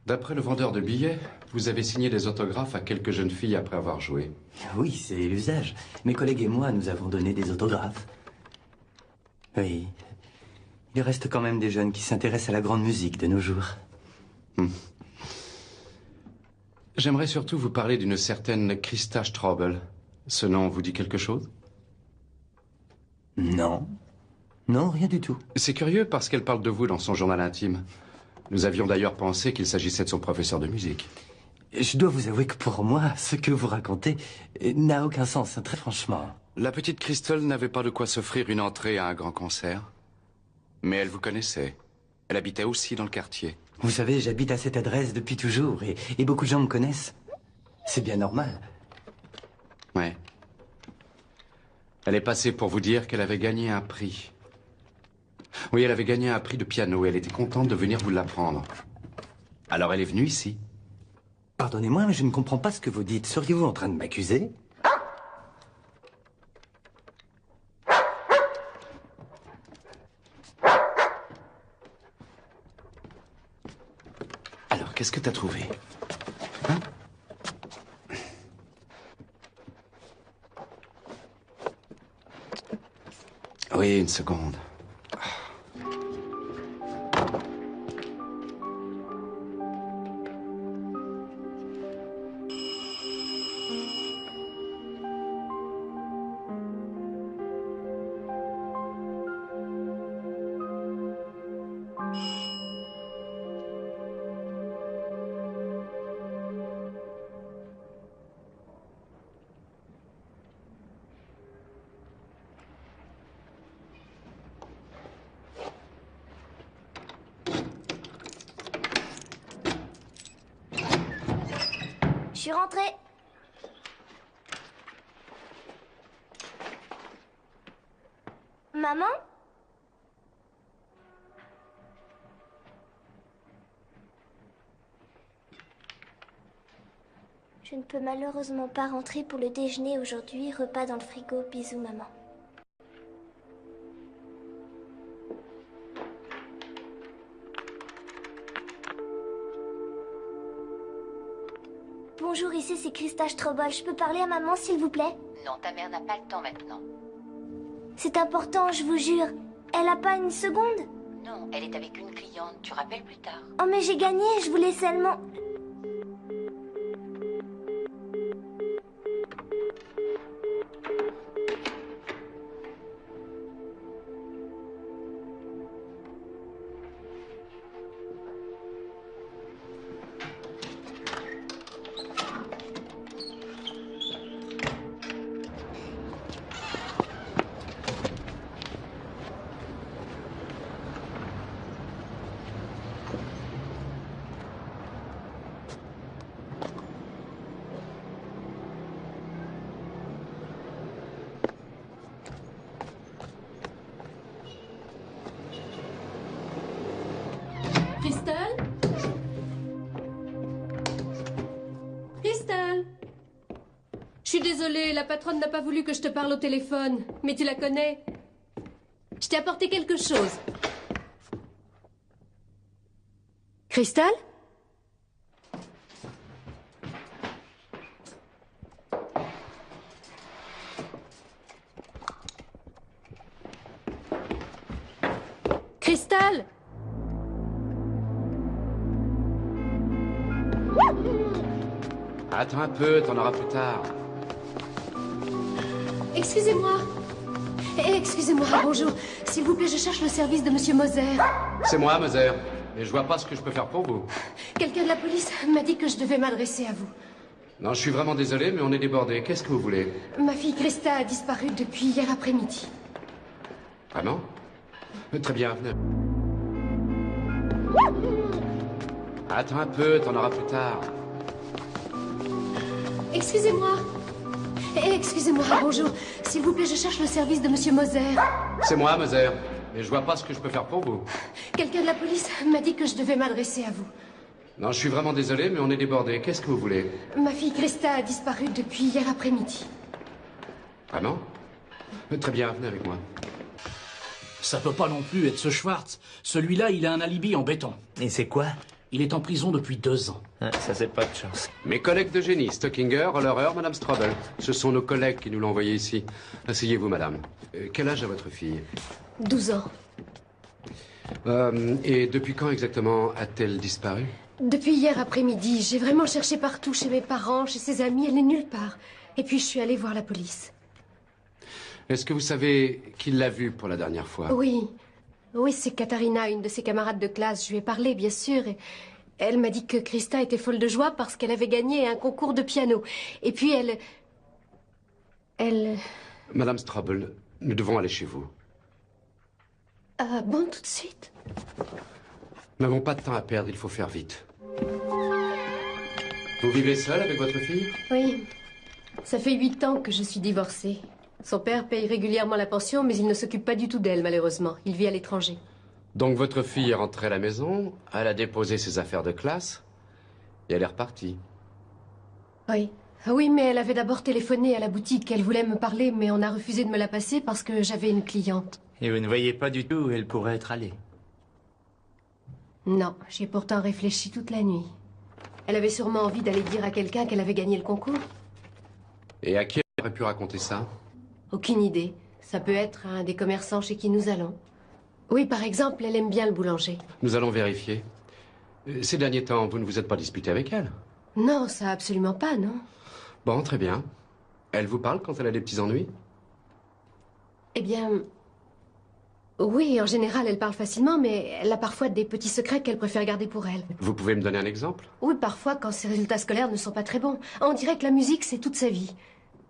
J: D'après le vendeur de billets, vous avez signé des autographes à quelques jeunes filles après avoir joué.
I: Oui, c'est l'usage. Mes collègues et moi, nous avons donné des autographes. Oui. Il reste quand même des jeunes qui s'intéressent à la grande musique de nos jours.
J: J'aimerais surtout vous parler d'une certaine Christa Strobel. Ce nom vous dit quelque chose?
I: Non. Non, rien du tout.
J: C'est curieux parce qu'elle parle de vous dans son journal intime. Nous avions d'ailleurs pensé qu'il s'agissait de son professeur de musique.
I: Je dois vous avouer que pour moi, ce que vous racontez n'a aucun sens, très franchement.
J: La petite Crystal n'avait pas de quoi s'offrir une entrée à un grand concert. Mais elle vous connaissait. Elle habitait aussi dans le quartier.
I: Vous savez, j'habite à cette adresse depuis toujours et beaucoup de gens me connaissent. C'est bien normal.
J: Ouais. Elle est passée pour vous dire qu'elle avait gagné un prix. Oui, elle avait gagné un prix de piano et elle était contente de venir vous l'apprendre. Alors elle est venue ici.
I: Pardonnez-moi, mais je ne comprends pas ce que vous dites. Seriez-vous en train de m'accuser?
J: qu'est-ce que t'as trouvé? Hein? Oui, une seconde.
F: Je suis rentrée. Maman? Je ne peux malheureusement pas rentrer pour le déjeuner aujourd'hui. Repas dans le frigo. Bisous, maman. Bonjour, ici c'est Krista Strobel. Je peux parler à maman, s'il vous plaît?
B: Non, ta mère n'a pas le temps maintenant.
F: C'est important, je vous jure. Elle a pas une seconde?
B: Non, elle est avec une cliente. Tu rappelles plus tard.
F: Oh, mais j'ai gagné, je voulais seulement...
G: Crystal? Crystal? Je suis désolée, la patronne n'a pas voulu que je te parle au téléphone. Mais tu la connais. Je t'ai apporté quelque chose. Crystal? Crystal?
J: Attends un peu, t'en auras plus tard.
G: Excusez-moi. Excusez-moi, bonjour. S'il vous plaît, je cherche le service de Monsieur Moser.
J: C'est moi, Moser. Et je vois pas ce que je peux faire pour vous.
G: Quelqu'un de la police m'a dit que je devais m'adresser à vous.
J: Non, je suis vraiment désolé, mais on est débordé. Qu'est-ce que vous voulez?
G: Ma fille Krista a disparu depuis hier après-midi.
J: Vraiment? Très bien, venez. Attends un peu, t'en auras plus tard.
G: Excusez-moi. Excusez-moi, bonjour. S'il vous plaît, je cherche le service de Monsieur Moser.
J: C'est moi, Moser. Et je vois pas ce que je peux faire pour vous.
G: Quelqu'un de la police m'a dit que je devais m'adresser à vous.
J: Non, je suis vraiment désolé, mais on est débordé. Qu'est-ce que vous voulez?
G: Ma fille Krista a disparu depuis hier après-midi.
J: Vraiment? Très bien, venez avec moi.
E: Ça peut pas non plus être ce Schwartz. Celui-là, il a un alibi en béton.
H: Et c'est quoi?
E: Il est en prison depuis 2 ans.
H: Ah, ça, c'est pas de chance.
J: Mes collègues de génie, Stockinger, Hollerer, Madame Strobel. Ce sont nos collègues qui nous l'ont envoyé ici. Asseyez-vous, madame. Quel âge a votre fille?
G: 12 ans.
J: Et depuis quand exactement a-t-elle disparu?
G: Depuis hier après-midi, j'ai vraiment cherché partout, chez mes parents, chez ses amis, elle n'est nulle part. Et puis je suis allée voir la police.
J: Est-ce que vous savez qui l'a vue pour la dernière fois?
G: Oui. Oui, c'est Katharina, une de ses camarades de classe. Je lui ai parlé, bien sûr, et elle m'a dit que Krista était folle de joie parce qu'elle avait gagné un concours de piano. Et puis elle...
J: Madame Strobel, nous devons aller chez vous.
G: Ah bon, tout de suite?
J: Nous n'avons pas de temps à perdre, il faut faire vite. Vous vivez seule avec votre fille?
G: Oui. Ça fait 8 ans que je suis divorcée. Son père paye régulièrement la pension, mais il ne s'occupe pas du tout d'elle, malheureusement. Il vit à l'étranger.
J: Donc votre fille est rentrée à la maison, elle a déposé ses affaires de classe, et elle est repartie.
G: Oui. Ah oui, mais elle avait d'abord téléphoné à la boutique. Elle voulait me parler, mais on a refusé de me la passer parce que j'avais une cliente.
H: Et vous ne voyez pas du tout où elle pourrait être allée?
G: Non, j'y ai pourtant réfléchi toute la nuit. Elle avait sûrement envie d'aller dire à quelqu'un qu'elle avait gagné le concours.
J: Et à qui elle aurait pu raconter ça?
G: Aucune idée. Ça peut être un des commerçants chez qui nous allons. Oui, par exemple, elle aime bien le boulanger.
J: Nous allons vérifier. Ces derniers temps, vous ne vous êtes pas disputé avec elle?
G: Non, ça absolument pas, non.
J: Bon, très bien. Elle vous parle quand elle a des petits ennuis?
G: Eh bien... Oui, en général, elle parle facilement, mais elle a parfois des petits secrets qu'elle préfère garder pour elle.
J: Vous pouvez me donner un exemple?
G: Oui, parfois, quand ses résultats scolaires ne sont pas très bons. On dirait que la musique, c'est toute sa vie.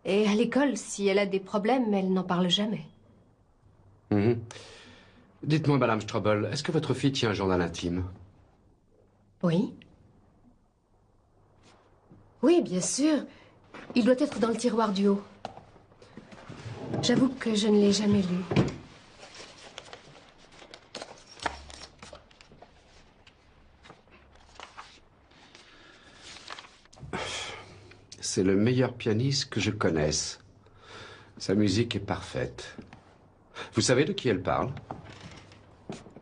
G: Et à l'école, si elle a des problèmes, elle n'en parle jamais.
J: Dites-moi, Madame Strobel, est-ce que votre fille tient un journal intime?
G: Oui. Oui, bien sûr. Il doit être dans le tiroir du haut. J'avoue que je ne l'ai jamais lu.
J: C'est le meilleur pianiste que je connaisse. Sa musique est parfaite. Vous savez de qui elle parle?